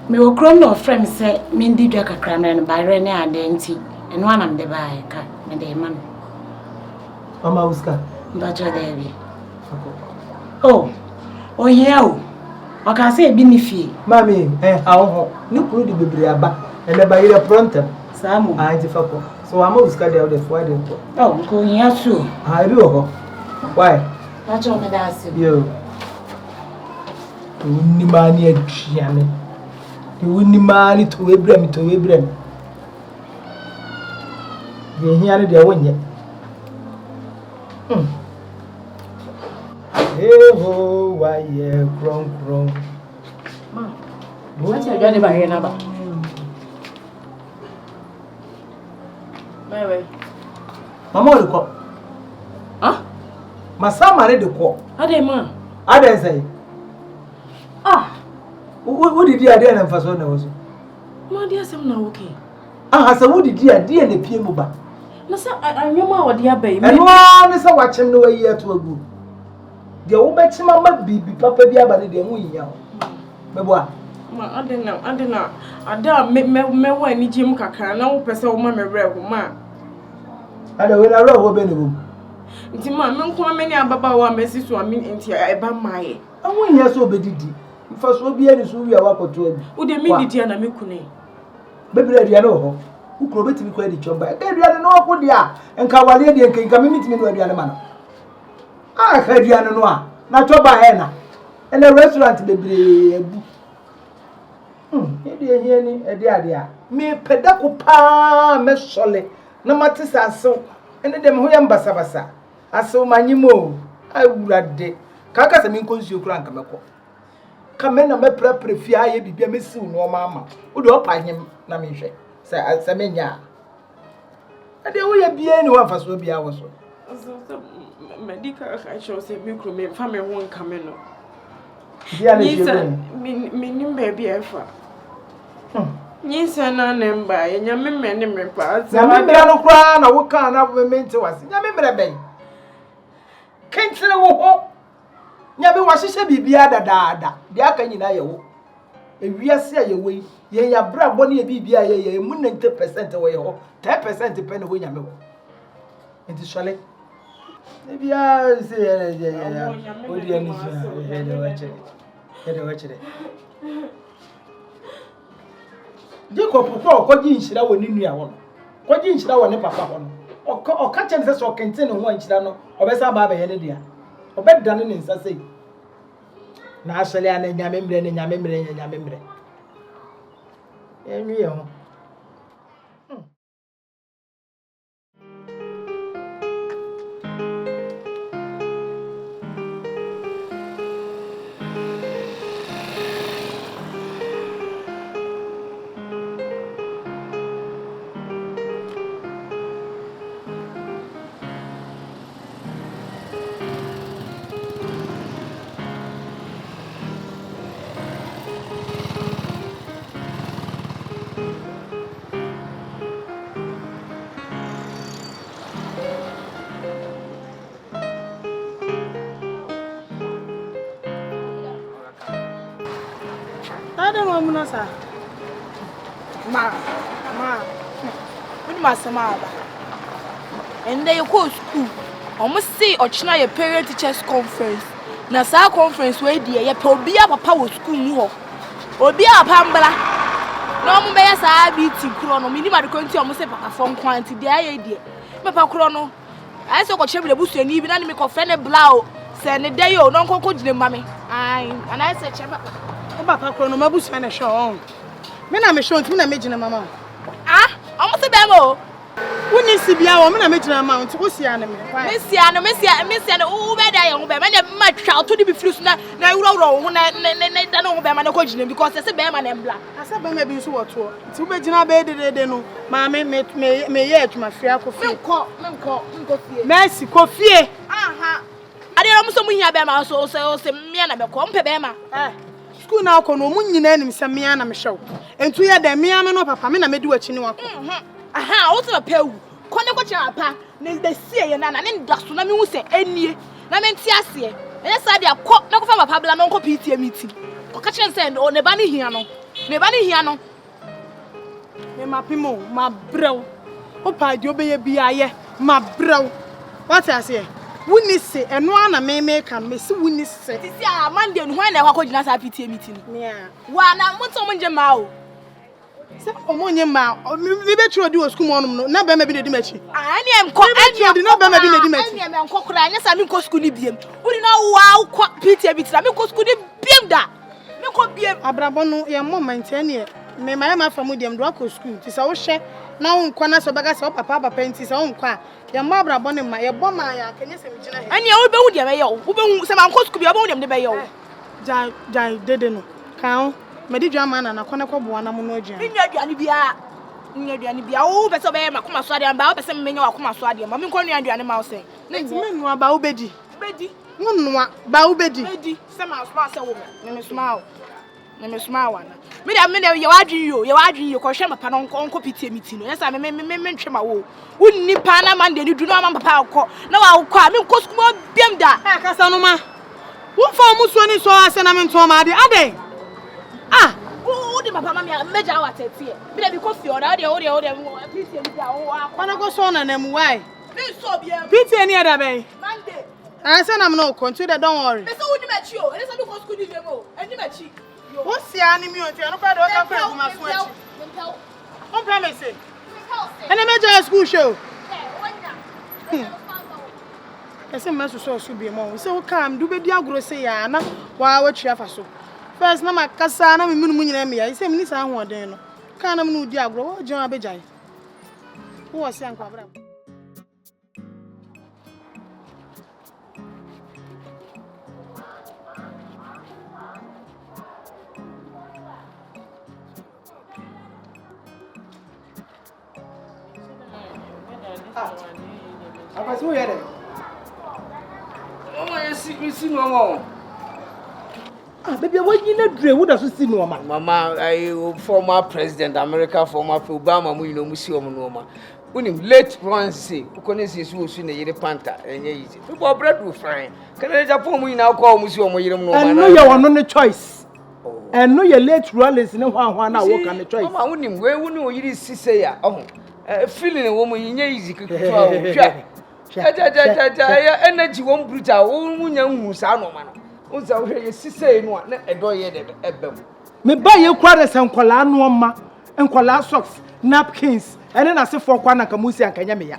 Me wo krom no frame say me ndi dwa kakra na ba re ne ade nti eno anam de ba ka me de man Mama uska ba cha de bi oh here o ka say bi ni fie mami awo ho ni kuru di bebre aba e le ba yire pronto samu anti fako So I'm always got the Friday. Oh, go here too. I do. Why? That's all me that's it. Yo. You wouldn't money at Chiame. You wouldn't money to Abraham to Abraham. You hear the one yet. Oh, why, yeah, grown. What's your journey by here now? Bye. Mama, the call. Huh? My son married the call. How they man? I didn't say. Ah, What did you do and for so now? my dear, some now okay. I said, what did you do and the PM back? No, sir, I know my dear baby. And one is a watching no way to a good. The old batch mamma be papa be about the moon young. Bebois. I don't know. I don't me any Jim Kaka, no person, mamma, real man. I don't know where I roll Benny. Nti ma me nko ameni ababa wa mesi so ami nti eba mai I won't hear so bedidi. First will be any so we are walk to wo de me didi na me kune baby ready no who could bet me quite the chomba baby I know what dia and kawale de can come meet me no dia man ah ka dia no na choba he na and the restaurant baby ebu e de here ni e de ade a me pedako pa me sole na matisa so ene dem ho yam basa aso manyimo awurade kaka se me nkonsuo kura nka meko kame na me prepare aye bibia mesiw no mama wo de opanyem na me hwe se menya ade wo ye bia ni wa faso bia wo so medical I show say me kro me fa me ho nka me no bia na hwe me nim baby efa Nyisa na nemba ye nyame me me pa nyame me no kura na wo kan na wo me nti wase nyame me ben kentre wo ho nyame wa hihye bibia dadaada de aka nyina ye wo ewiase a ye wei ye ya bra bɔ ne bibia ye mu 90% wo ye ho 10% pe ne wo nyame wo enti sole bibia se ya o di ani so he de wa chere Jacob ko ji nhyira wɔ ne nua wo ko ji nhyira wɔ ne papa ho no o ka chen se so kenten ho nhyira no obesa ba ba ye ne dia obedane ne nsa sei na asale ana nyame mbre enwi ye ho Munasa. Ma. With my samaba. And they go school. Almost say or China your parent teachers conference. Na sa conference where dear ya probia papa was school no. Obia pambala. No mo be sa biti krono. Minima de konti almost say papa from quantity there dear. Me pa krono. I say ko chebe busu ani bi na me ko fe ne blau. Say ne dey o no nko gine mame. Ai, and I say chebe papa krono mabusu na show. Me na me show nti me na me gina mama. Ah, almost be mo. Woni sibia wo me na me gina mama nti wo sia na me. Me sia no wo be da ye wo be me na ma twa to di bi firi so na wuro wo na da no wo be ma na ko gina because say be ma na mbla. Asa be ma bi so wo to. Nti wo be gina be de no. Ma me ye atuma fie akofie. Me nko fie. Merci ko fie. Aha. Ade ro mo so mu hia be ma so me na be ko mpe be ma. School na ko no mu nyina anim se me na me hyew. Entu ye da me ame no papa me na me di wachi ni wako. Aha, wo se pa wu. Ko ne ko kya pa, ne da sie ye na ne ndaso na me hu se anie. Na me nti ase. Enye sa dia ko na ko fa papa bla no ko PTA meeting. Ko ka kya se ne ba ne hia no. Ne ba ne hia no. Me mapimo, ma brew. O pa di obeye bia ye, ma brew. What ase? Wuni se eno ana me kan me se wuni se ti a Monday no hwan na kwa ko gina sa PTA meeting. Yeah. Wa na moto mo nje ma o. Say omonye ma me be tro di school monum no na be ma bi na di machi. Ani em ko ani na be ma bi na di machi. Ani em enko kura anya sa me ko school ni biem. Uri na wa ko PTA bi tira me ko school ni biem da. Me ko biem. Abrabo no ye mo maintain ye. Me ma ma fa mu dem do akọ school. Ti sa wo hwe na wo nkwa na so bega sa papa nti sa wo nkwa. Ye mo abrabo ne ma ye bo ma ya kanye se mi gina he. Ani wo be hu dem ye wo. Wo be hu se ma ko school bi wo be hu dem de be ye wo. Jai dede no. Kan me di dwama na kwana ko bo na mo no aduan. Nya aduan bia. Nya aduan bia. Wo be se be ma kuma so ade ba wo be se me nya wa kuma so ade ma me ko nya aduan ma wo se. Na ti me nua ba wo bedi. Bedi. Nua ba wo bedi. Bedi. Se ma so se wo me. Me smile. Me smile wana. Me da ye wadwen yo ko hwe mapa no nko pitie miti no. Yesa me ntwe ma wo. Unni pa na man de ni du no ma papa akọ. Na wa akọ a me nko skumo biem da. Ha kasa no ma. Wo fa mu so ni so ase na me nto ma ade. Ade. Ah, wo de papa ma me meja wa tetie. Me da bi ko fi ora o de pitie ni da wo akọ. Kwana go so na na mu why? Me so biem. Pitie ni ada ben. Monday. I say na me no continue, don't worry. Me so wo di machi o. Ele so bi ko school di biem o. Eni machi. What see anime on no pray do ka pray kuma so achi. On pray me say. Ene me join school show. Ese me so bi mo. Say wo kam do be di agro say ya na wa tua fa so. First na makasa na me munu nyina me ya. Say me ni sa hoden no. Kan na me no di agro wo join abegyan. Wo se anko abra. Apa sih ya deh? Mama, you see no. Baby, what you need to do? What does you see no man? Mama, I former president America, former Obama, you know, museum no man. When him late runs say, ukone si so na yire panta enye easy. People bread with friend. Can I Japan we now call museum yire no man. And no you want no choice. And no your late rulers no one na work on the choice. Mama, when him we no yire si say ya. Oh. Feeling a woman enye easy kuku. Energy won brutal. O munya hu sa no man. O za we ye si say no na edo ye de ebem. Me ba ye kware senkwala no ma. Enkwala socks, napkins. Ene na se for kwa na kamusi ankanya me ya.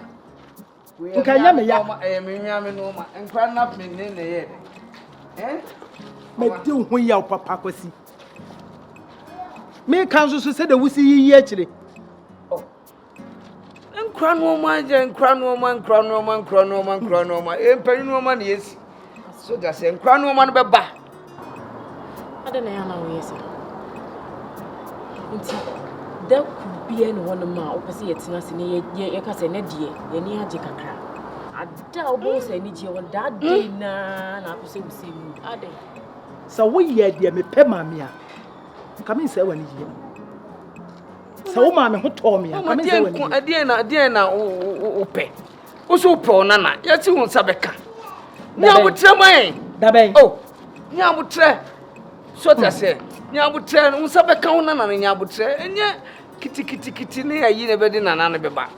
Nkanya me ya. Me nya me no ma. Enkwa napkin ne ne ye. Me di hu ya papa kwasi. Me kan so se de wusi yi akire. Nkra no ma je nkra no ma. Empanyi no ma na yesi. So that say nkra no ma no be ba. Ade na ya na wo yesi. Nti da ku bia ne wono ma opese yetina se ne ye ka se ne die ye ni age kakra. Ada obo se ni je won da de na apese wusi mu. Ade. So wo ye de me pe ma me a. Nka me se wani je. So wo ma me ho to me a. Nka me se wani. Ade na o pe. O so pe ona na. Ya ti won sabeka. Nyabutre man. Da ben. Oh. Nyabutre. So that say nyabutre unsa be kan na nyabutre enye kiti ne ayi ne be di na na be ba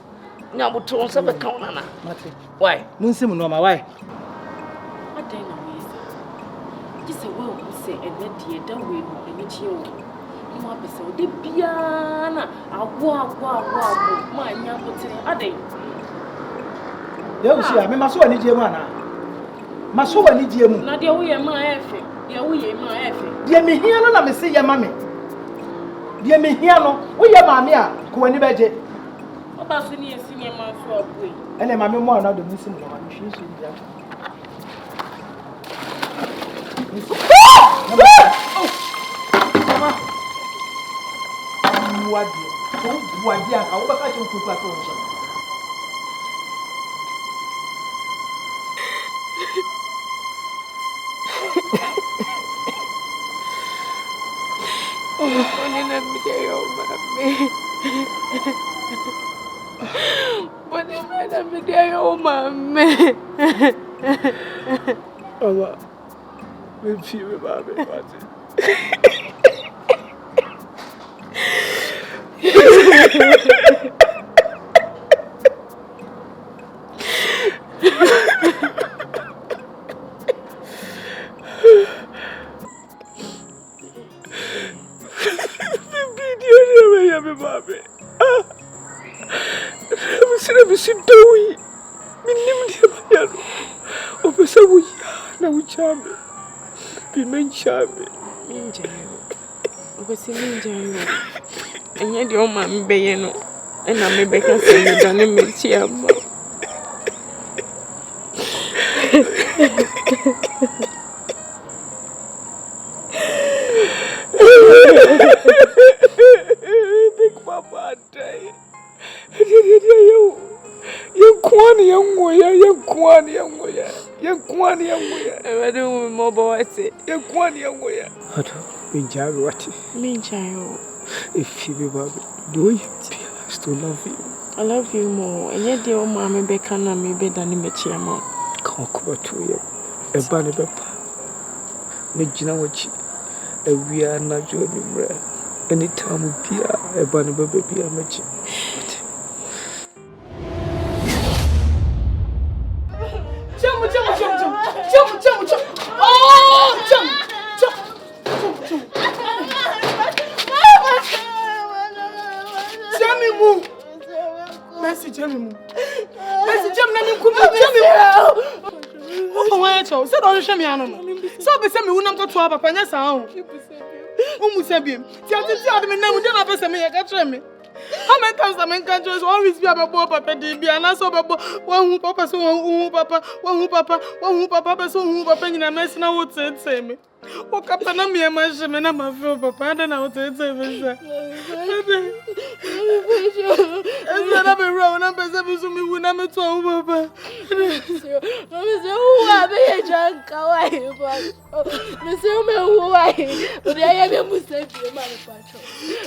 nyabutre unsa be kan na mate why munsim no ma why adai na we say just we say ene die da we no ene chi o no apese o de bia na agwo ma nyabutre adai ya usi ya me maso ani die mu ana maso ani die mu na de wo ye ma efe ya wo ye ma efe de me hia no na me se ye ma me de me hia no wo ye ma me a ko ani beje o ba so ni esi ni ma so abu e ene ma me mo na do musim no ma me hwie so dia mama buadi aka wo ba ka che ku kwa so nso Allah, me feel about it. me, baby. I'm saying, Dowie. Me name the Opesa we na we charm. Be men charm. Minja yo. Opesa minja yo. Enye di o ma mbe ye no. E na me beka se me dane me chiama. Big Papa die. Yankwani yangoya. Ewe do mo boate. Yankwani yangoya. Ato, minjaru wati. Minjayo. If you be baby, do you? I still love you. I love you more. And yet, dear mamma, be can I me better than me chiama. Come over to you. A bunny papa. Majina watch. We are not joining rare. Anytime we peer, a bunny baby, a match. How many times am I countries always be about papa DB and I saw one papa so one papa so who papa in a mess now would say me. Woke up and I'm here, my shame and I'm a feel papa, and then I would say, I'm not a round, I'm a me when I'm at all, papa. Who are they, John? How are you, Monsieur? Who are you? But I am a Muslim, manufacturer.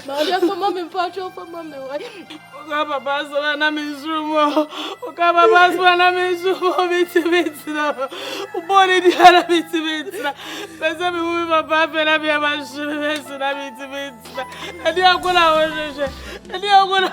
Mother for mom and patrol for mom and wife. Papa, so I'm in room. Papa, so I'm in room. It's born the other bit. Let me move my papa and I be a man. And I am going to and they are going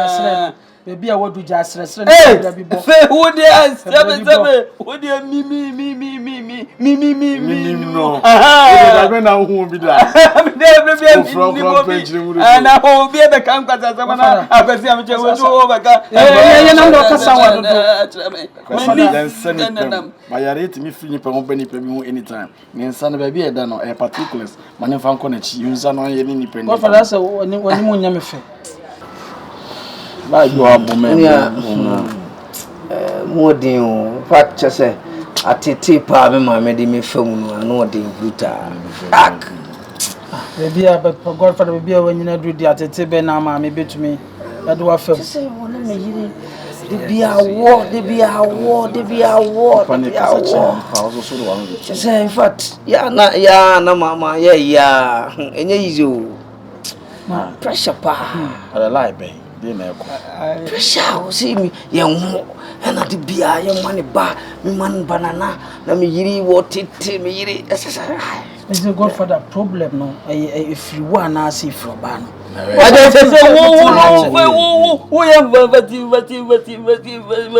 to Baby, I want to just rest. Hey, who there? Seven. Who there? Me. No. I don't know who will be there. And I will be at the campus as a man. I can see I'm going to overcome. Then send them. My rate me free per anytime. Then send a baby a dano a particulars. Manufan connect. Use an any penny. What for that's when you Nyamekye. You are more than what just say. I take part in my medicine film. I know the brutal. Baby, but for God for the baby when you do the at a table now, maybe to me. That do I feel. They be a war. In fact, mama, yeah. And you pressure pa. I lie, babe. Pressure, see me, young, and at the beer, young money bar, me man banana, let me yiri what it me. It's a godfather problem, no. If you want to see from ban. I just say,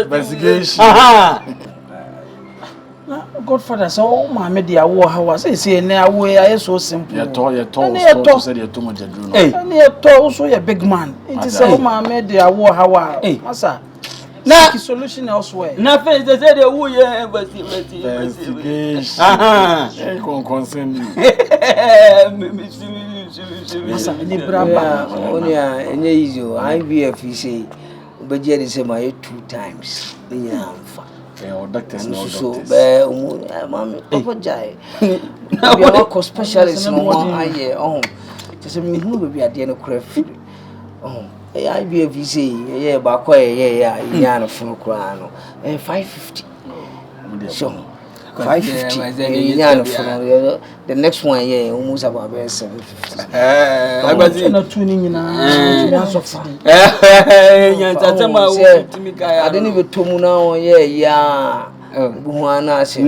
investigation. Godfather, so my media war, how was I say, now we are so simple. You're tall, said you're too much. And you're tall, so you're big man. It is all my media war, how are Massa. Now, solution elsewhere. Nothing, they said, oh, yeah, investigation. Concern you. Massa, any braba, only an easy IVF, you say, but yet is my 2 times. Doctors no so mommy apologize. Now what specialist no one I just me who be at the end of craft. I be a VC, back way, yeah, from Crano, 550. So 550. The next one, almost about 750. I was not tuning in. I didn't even tell you now, Buana said,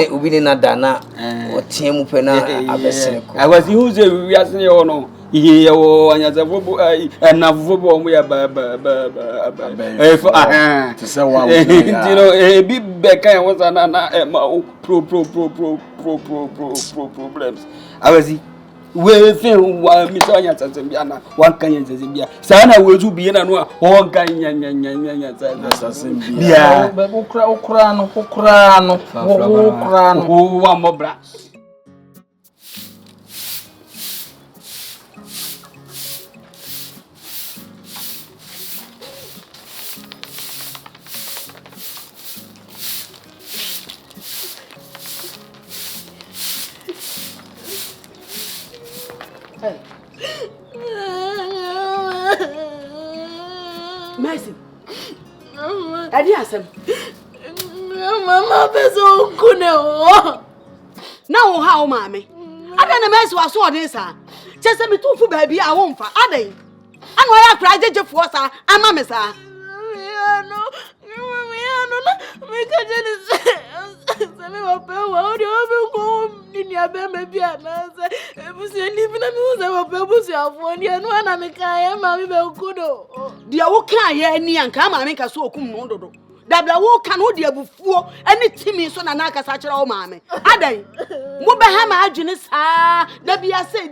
we didn't dana or Tim Pena. I was using we asked you no. Here, and as a vobo, and a vobo, we are to say, you know, a big Becca was an problems. I was within one Miss Anya, one can you Sana will be in and one can yeah, but one more brass. Mercy. Adi asem. Mama beso nkune o. Na wo ha o maame. Ada na Mercy wa so odin sa. Chese mi tufu baabi a wo mfa. Adan. Anu ya kra jejefu sa ama me sa. No na me ka je ni se me wa pe wa o de o be ko ni abe me bia na se ebusi ni bi na mi wo se wa pe ebusi afo ni anu na me ka ya ma mi be kudo dia wo kan ya ni anka ma me ka so okum no dodo dabla wo kan wo de abufuo ani timi so na aka sa kire wo ma me adan mo be ha ma adwene sa da bia sei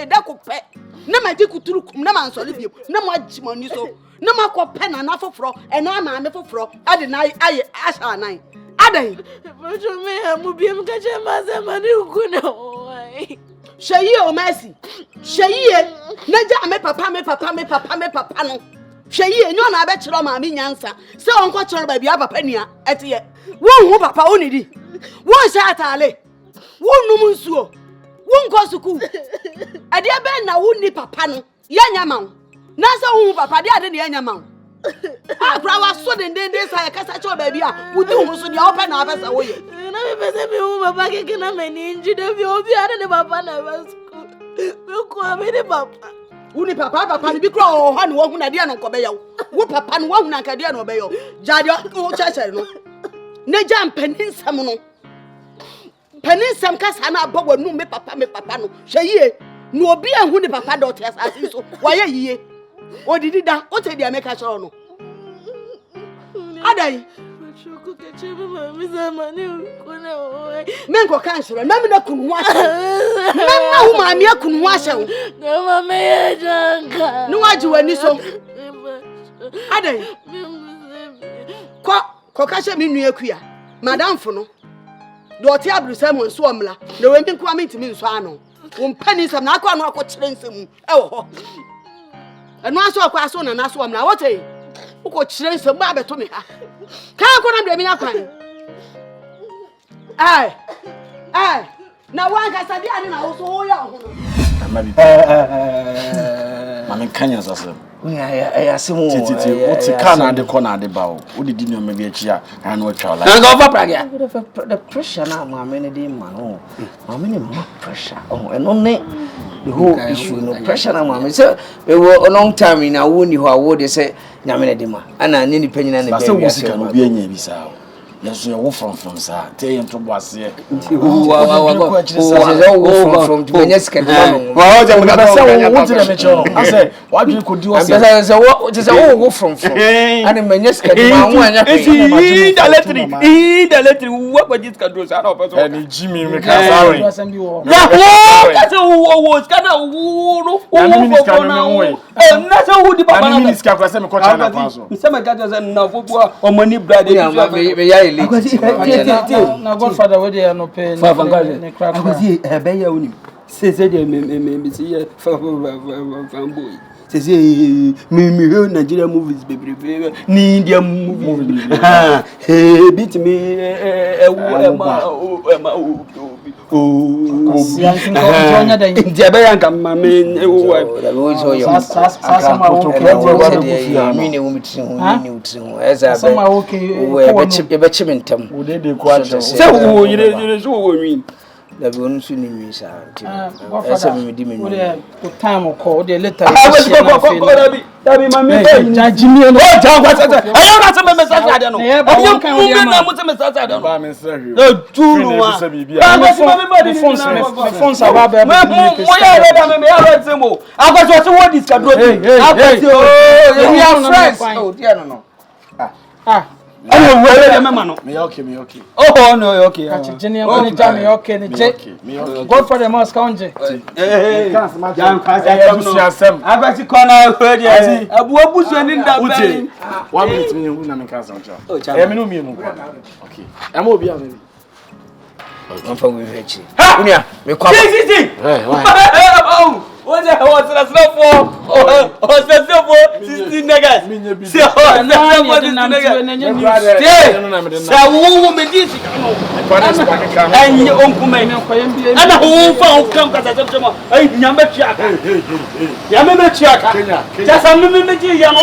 da ko pe na ma di kuturu kum na ma nsole biem na mo agimani so na ma ko pe na foforo e na ma me foforo ade na aye asha nan adan bojo me amu biem ka che ma se ma ni ukune oi sheyi o Mercy sheyi na ja me papa no sheyi enyo na be kiro ma me nyansa se onko kiro ba bia papa nia etiye wo hu papa onidi wo sha atale wo num nsuo wo nko suku ade be na wo ni papa no ya nyama na se hu papa de ade ne ya nyama akra wa so den sa ya kasa cho ba bia wudi hu so de opa na abesa wo ye na me pese me hu papa ke na me ni nji de bi obi ade ne papa na abesa me ko me de papa uni papa ni bi kro o ha ni wo hu na de no ko be yawo wo papa no wo hu na ka de no be yawo jade o cheche no ne jam panin sam no panin sam ka sa na abogwa nu me papa no hweye no obi ahu ni papa Daughther asase so waye yiye odidi da o te dia make sure no adai choko ke chebe ma mi zamani ko na o men ko kan sure na mi na kunu ase na hu ma mi akunu ase o na ma me ye janka no waji wani so adai ko ka she mi nu akua madam fo no Daughther abrusa mo nso omla na we mi nko amintimi nso ano wo pani sam na akwa no akokire nsem e wo ho eno aso akwa aso na naso omla wote uko kire nsem ba beto me ha ka akwa na me akwan na wa ga sabi ani na wo so ho ya ho no Mama Kanya sasa. I assume what's a can and the corner the bow. What did you maybe a chia and what child? The pressure now, my many man. Oh, how many more pressure? Oh, and only the whole issue, no pressure now, mammy. So we were a long time in our wound, you are what they say, Nyamekye, and I need penny and the baby can be any visa. Yes, you are from sir. Tell him to was here. From Nyamekye. I said, what you could do? I said, what is all from? And in Nyamekye, the electric, what would you can do? And Jimmy, sorry. That's a was kind of woo. That's a woody papa. Some gatherers and no or money bread. Now, Godfather, where they are no paying. I was here, a bear only. Says a fanboy. Says me, Nigeria movies, baby, India movie. Beat me, the one soon means time or call the letter. I was going to my Jimmy and I don't know. Me okay. Oh no, okay. Godfather must count. I got to corner. Abu sending that. 1 minute, me who na casa. Okay. I'm obi am. I'm from Gifty. Unia, me kwa. What's that? What's that for? What's that for? 16 niggas. See how I'm not and you uncle may not and a whole found come because I don't know. Nyamekye. Just a minute, young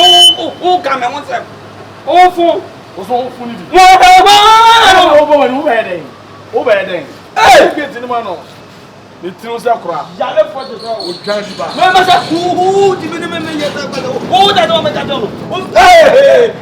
who come and what's up? Awful. Over. Hey, get in the man. The truth are crap. Yale for the who did that on hey.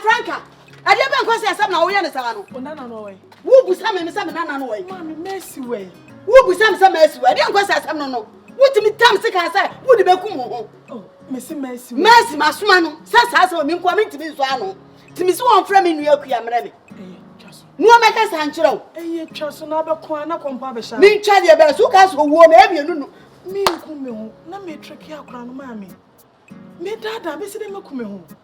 Franca, I didn't quite say something. We understand. Who was some nana way? Mammy, mercy way. Who was some mercy way? I didn't quite say something. What to me, Tam sick, I said, would be Kumawood. Oh, Mercy, Masmano, says I mean, coming to me, Swano. To me, so I'm from in New York, I'm ready. No make us Sancho. A trust another corner compabisha. Me, Charlie, about who cast who won every me, Kumawood, not me trick your crown, mammy. Me, Dada, Missy Kumawood.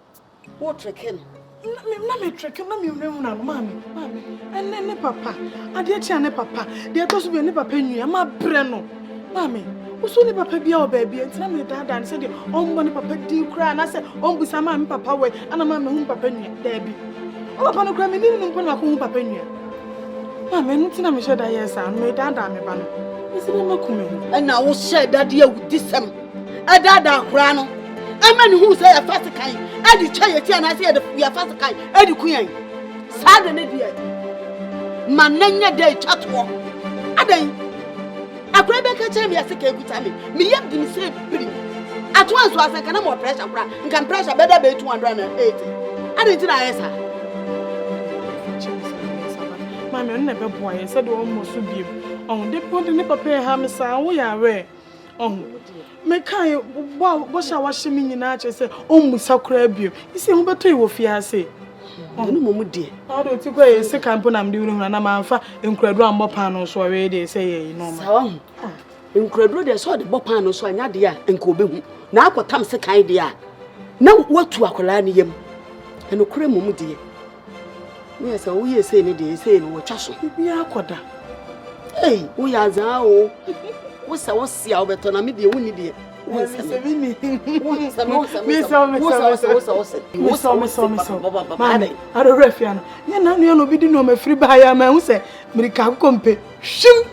What trick him? Not me trick him, mammy, and then papa. I did tell papa, there goes to be a nipper penny, and my breno. Mammy, who's only papa be our baby, and tell me Dada and said, oh, money papa do cry, and I said, oh, with some man papa way, and a mamma whom papa Debbie. Oh, upon a cramming in whom papa knew. Mammy, nothing I'm sure that yes, I made Dada me banner. And now will share that dear with this a Dada grano. A man who say a fast kind, and the charity, and I said, we are fast kind, and the queen. Sad and idiot. Mananya day chat walk. Aden. I pray back a time, yes, a good time. Me have been saved. At once was I can more pressure, and can pressure better be 280. I didn't answer. Mammy, I never boy. I said almost to be. Oh, they put in the paper, Hamisa, we are rare. Oh, make I wash our washing in I say, oh, we so crab you. You see, what you will fear say. Oh, no, dear. How do you go a second put I'm doing and I'm fat incredible panels so they say, no. Incredible, they saw the bopano so and yadia and Kobe. Now what time sick idea. Now what to Akolanium and a cream, dear. Yes, we are saying it is saying what Chasson. We are quarter. Hey, we are now. What's our see our better? I'm the only dear. I don't refian. You know, you'll be doing a free buyer man who said, America compare. Shoo!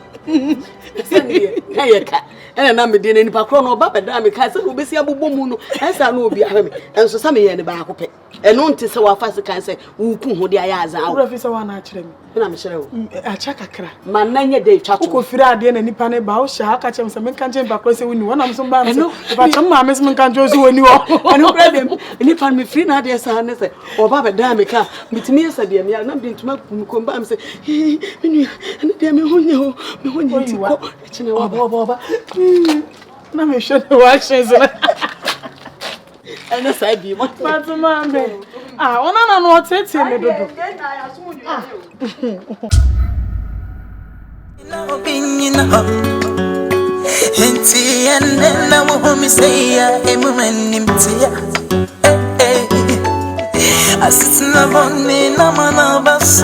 And I'm doing any background or Baba Dammy who be see a boom, as I know be a home, and so some in the back of it. And on to so fast can say, who put the eyes out. Professor one actually. I'm sure a chakra. Mananya day chat go for that and any pane bow shall catch him some can't back when you want some bad. But some mammas can't just when you are. I know them. And if I'm free now, dear son, or Baba Dammy car, with me as a dear, I'm not going to make come say, hey, and dear me when you are. Let me show the actions. And as I be what, mammy. Ah, one and what's it? I sit in the morning, I'm on a bus.